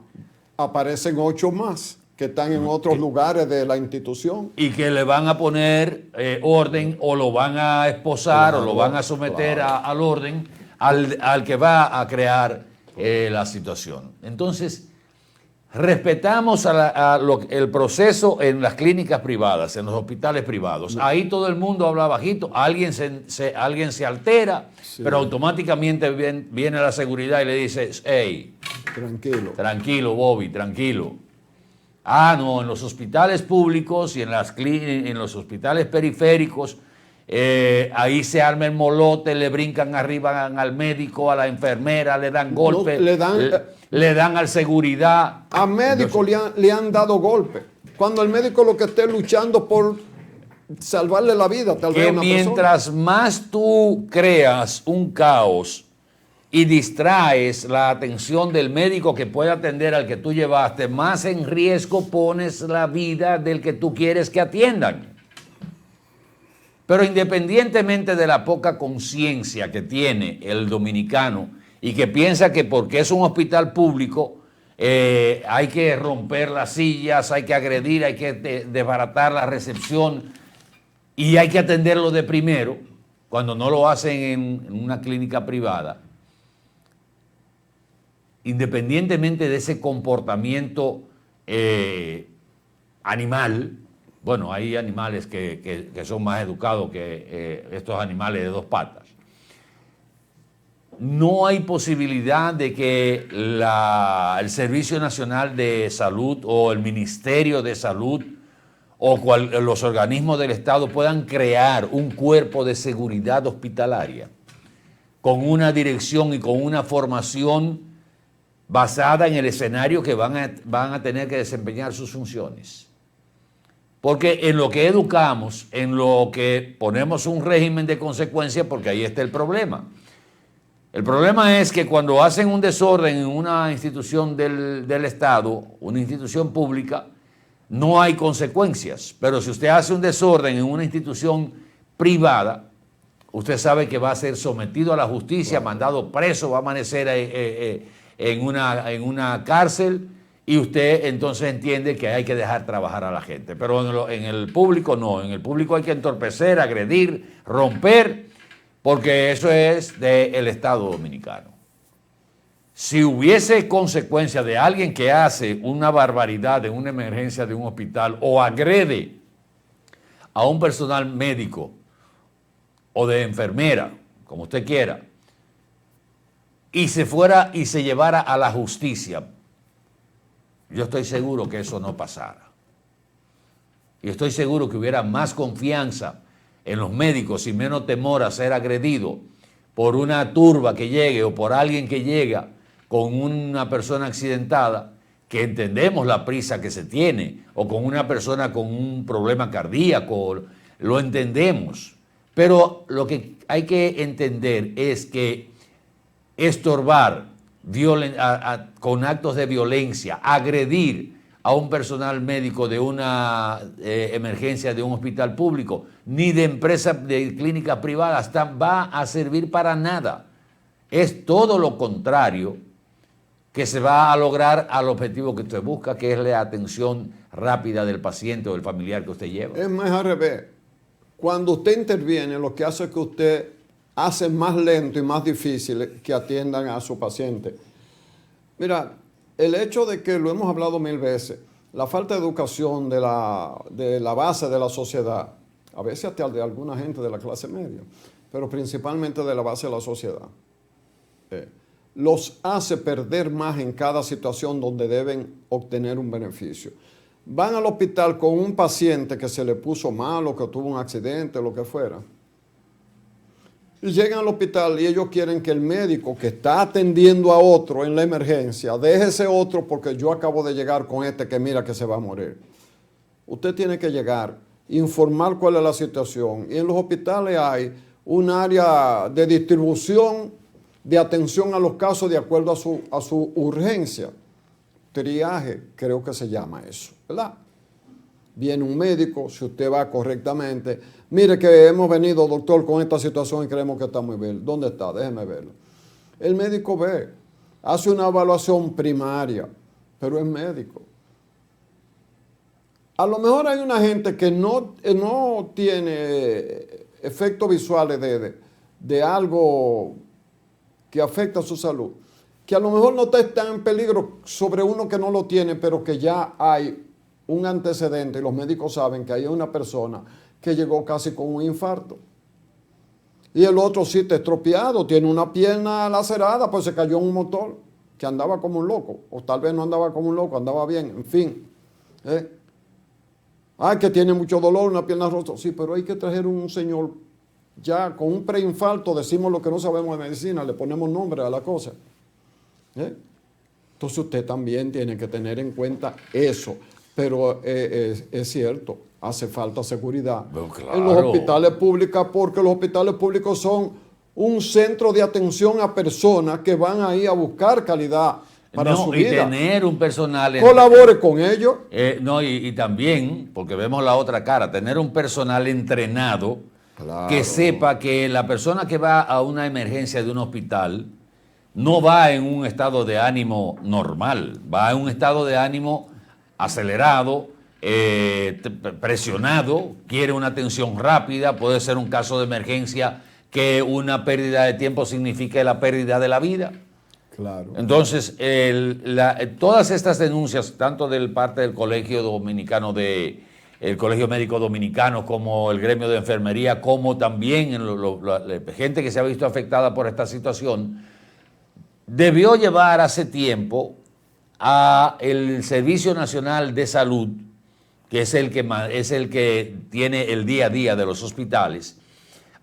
[SPEAKER 3] aparecen 8 más que están en otros lugares de la institución.
[SPEAKER 2] Y que le van a poner orden o lo van a esposar o lo van a someter al orden al que va a crear la situación. Entonces, respetamos el proceso en las clínicas privadas, en los hospitales privados. Ahí todo el mundo habla bajito, alguien se altera, pero automáticamente viene la seguridad y le dice, hey, tranquilo Bobby, tranquilo. Ah, no, en los hospitales públicos y en los hospitales periféricos, ahí se arma el molote, le brincan arriba al médico, a la enfermera, le dan golpes, le dan al seguridad.
[SPEAKER 3] A médicos le han dado golpes. Cuando el médico lo que esté luchando por salvarle la vida, tal vez a una
[SPEAKER 2] mientras
[SPEAKER 3] persona.
[SPEAKER 2] más tú creas un caos y distraes la atención del médico que puede atender al que tú llevaste, más en riesgo pones la vida del que tú quieres que atiendan. Pero independientemente de la poca conciencia que tiene el dominicano y que piensa que porque es un hospital público hay que romper las sillas, hay que agredir, hay que desbaratar la recepción y hay que atenderlo de primero, cuando no lo hacen en una clínica privada, independientemente de ese comportamiento animal. Bueno, hay animales que son más educados que estos animales de 2 patas. No hay posibilidad de que el Servicio Nacional de Salud o el Ministerio de Salud o los organismos del Estado puedan crear un cuerpo de seguridad hospitalaria con una dirección y con una formación basada en el escenario que van a tener que desempeñar sus funciones. Porque en lo que educamos, en lo que ponemos un régimen de consecuencias, porque ahí está el problema. El problema es que cuando hacen un desorden en una institución del Estado, una institución pública, no hay consecuencias. Pero si usted hace un desorden en una institución privada, usted sabe que va a ser sometido a la justicia, mandado preso, va a amanecer en una cárcel, y usted entonces entiende que hay que dejar trabajar a la gente. Pero en el público no, en el público hay que entorpecer, agredir, romper, porque eso es del Estado dominicano. Si hubiese consecuencia de alguien que hace una barbaridad en una emergencia de un hospital o agrede a un personal médico o de enfermera, como usted quiera, y se llevara a la justicia, yo estoy seguro que eso no pasara. Y estoy seguro que hubiera más confianza en los médicos y menos temor a ser agredido por una turba que llegue o por alguien que llega con una persona accidentada, que entendemos la prisa que se tiene, o con una persona con un problema cardíaco, lo entendemos. Pero lo que hay que entender es que estorbar con actos de violencia, agredir a un personal médico de una emergencia de un hospital público, ni de empresas de clínicas privadas, va a servir para nada. Es todo lo contrario que se va a lograr al objetivo que usted busca, que es la atención rápida del paciente o del familiar que usted lleva.
[SPEAKER 3] Es más al revés. Cuando usted interviene, lo que hace es que usted hace más lento y más difícil que atiendan a su paciente. Mira, el hecho de que, lo hemos hablado 1000 veces, la falta de educación de la base de la sociedad, a veces hasta de alguna gente de la clase media, pero principalmente de la base de la sociedad, los hace perder más en cada situación donde deben obtener un beneficio. Van al hospital con un paciente que se le puso malo, que tuvo un accidente, lo que fuera. Y llegan al hospital y ellos quieren que el médico que está atendiendo a otro en la emergencia deje ese otro porque yo acabo de llegar con este que mira que se va a morir. Usted tiene que llegar, informar cuál es la situación. Y en los hospitales hay un área de distribución de atención a los casos de acuerdo a su urgencia. Triaje, creo que se llama eso, ¿verdad? Viene un médico, si usted va correctamente, mire que hemos venido, doctor, con esta situación y creemos que está muy bien. ¿Dónde está? Déjeme verlo. El médico ve, hace una evaluación primaria, pero es médico. A lo mejor hay una gente que no tiene efectos visuales de algo que afecta a su salud, que a lo mejor no está tan en peligro sobre uno que no lo tiene, pero que ya hay un antecedente y los médicos saben que hay una persona que llegó casi con un infarto. Y el otro sí está estropeado, tiene una pierna lacerada, pues se cayó en un motor, que andaba como un loco, o tal vez no andaba como un loco, andaba bien, en fin. Que tiene mucho dolor, una pierna rota. Sí, pero hay que traer un señor ya con un preinfarto, decimos lo que no sabemos de medicina, le ponemos nombre a la cosa. Entonces usted también tiene que tener en cuenta eso. Pero es cierto, hace falta seguridad en los hospitales públicos, porque los hospitales públicos son un centro de atención a personas que van ahí a buscar calidad para su vida.
[SPEAKER 2] Y tener un personal...
[SPEAKER 3] Colabore con ellos.
[SPEAKER 2] Y también, porque vemos la otra cara, tener un personal entrenado, claro, que sepa que la persona que va a una emergencia de un hospital no va en un estado de ánimo normal, va en un estado de ánimo acelerado, presionado, quiere una atención rápida, puede ser un caso de emergencia que una pérdida de tiempo signifique la pérdida de la vida.
[SPEAKER 3] Claro.
[SPEAKER 2] Entonces, todas estas denuncias, tanto del parte del Colegio Dominicano el Colegio Médico Dominicano, como el gremio de enfermería, como también la gente que se ha visto afectada por esta situación, debió llevar hace tiempo a el Servicio Nacional de Salud que es el que tiene el día a día de los hospitales,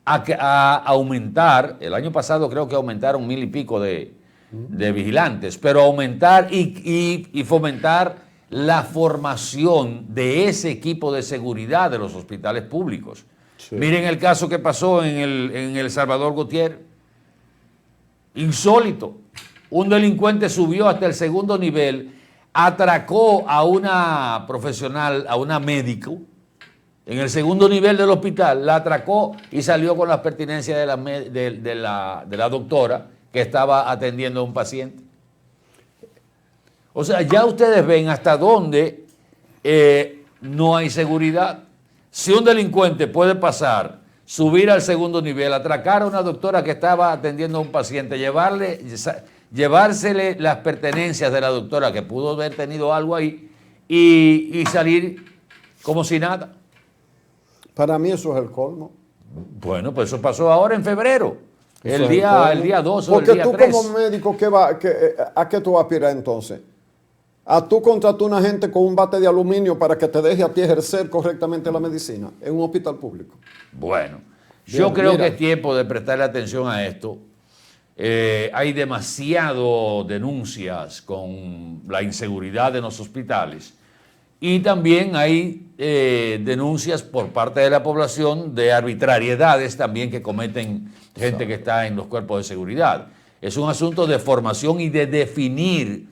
[SPEAKER 2] a aumentar. El año pasado creo que aumentaron 1,000 y pico de vigilantes, pero aumentar y fomentar la formación de ese equipo de seguridad de los hospitales públicos. Sí. Miren el caso que pasó en el Salvador Gutiérrez. Insólito. Un delincuente subió hasta el segundo nivel, atracó a una profesional, a una médico, en el segundo nivel del hospital, la atracó y salió con las pertenencias de la doctora que estaba atendiendo a un paciente. O sea, ya ustedes ven hasta dónde no hay seguridad. Si un delincuente puede pasar, subir al segundo nivel, atracar a una doctora que estaba atendiendo a un paciente, llevársele las pertenencias de la doctora que pudo haber tenido algo ahí y salir como si nada.
[SPEAKER 3] Para mí eso es el colmo.
[SPEAKER 2] Bueno, pues eso pasó ahora en febrero. El día 2 o el día 3.
[SPEAKER 3] Porque tú como médico, ¿a qué tú vas a aspirar entonces? ¿A tú contratar a una gente con un bate de aluminio para que te deje a ti ejercer correctamente la medicina en un hospital público?
[SPEAKER 2] Bueno, yo creo que es tiempo de prestarle atención a esto. Hay demasiadas denuncias con la inseguridad en los hospitales y también hay denuncias por parte de la población de arbitrariedades también que cometen gente que está en los cuerpos de seguridad. Es un asunto de formación y de definir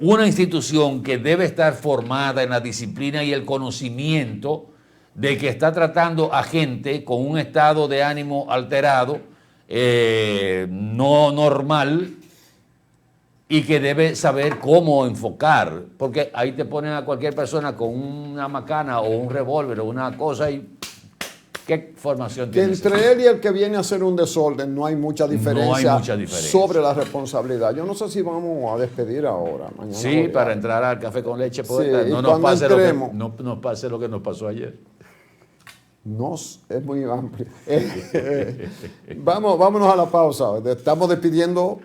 [SPEAKER 2] una institución que debe estar formada en la disciplina y el conocimiento de que está tratando a gente con un estado de ánimo alterado, no normal, y que debe saber cómo enfocar, porque ahí te ponen a cualquier persona con una macana o un revólver o una cosa y ¿qué formación tiene?
[SPEAKER 3] Entre él y el que viene a hacer un desorden no hay mucha diferencia, sobre la responsabilidad. Yo no sé si vamos a despedir ahora. Mañana
[SPEAKER 2] sí, para entrar al café con leche, poeta.
[SPEAKER 3] Sí,
[SPEAKER 2] no nos pase lo que nos pasó ayer.
[SPEAKER 3] Es muy amplio. Vámonos a la pausa. Estamos despidiendo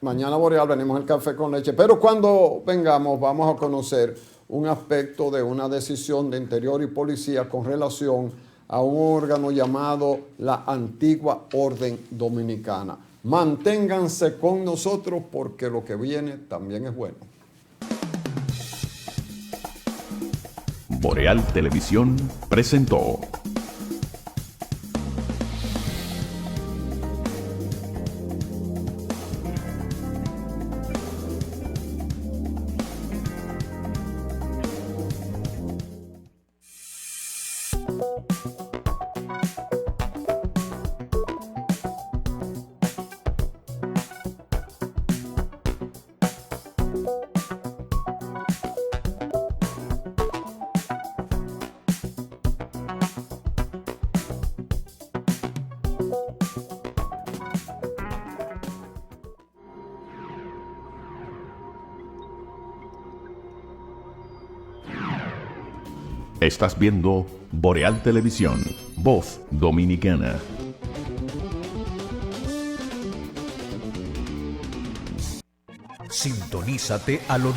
[SPEAKER 3] Mañana Boreal, venimos al café con leche. Pero cuando vengamos vamos a conocer un aspecto de una decisión de Interior y Policía con relación a un órgano llamado la Antigua Orden Dominicana. Manténganse con nosotros porque lo que viene también es bueno.
[SPEAKER 1] Boreal Televisión presentó Estás viendo Boreal Televisión, voz dominicana.
[SPEAKER 22] Sintonízate a lo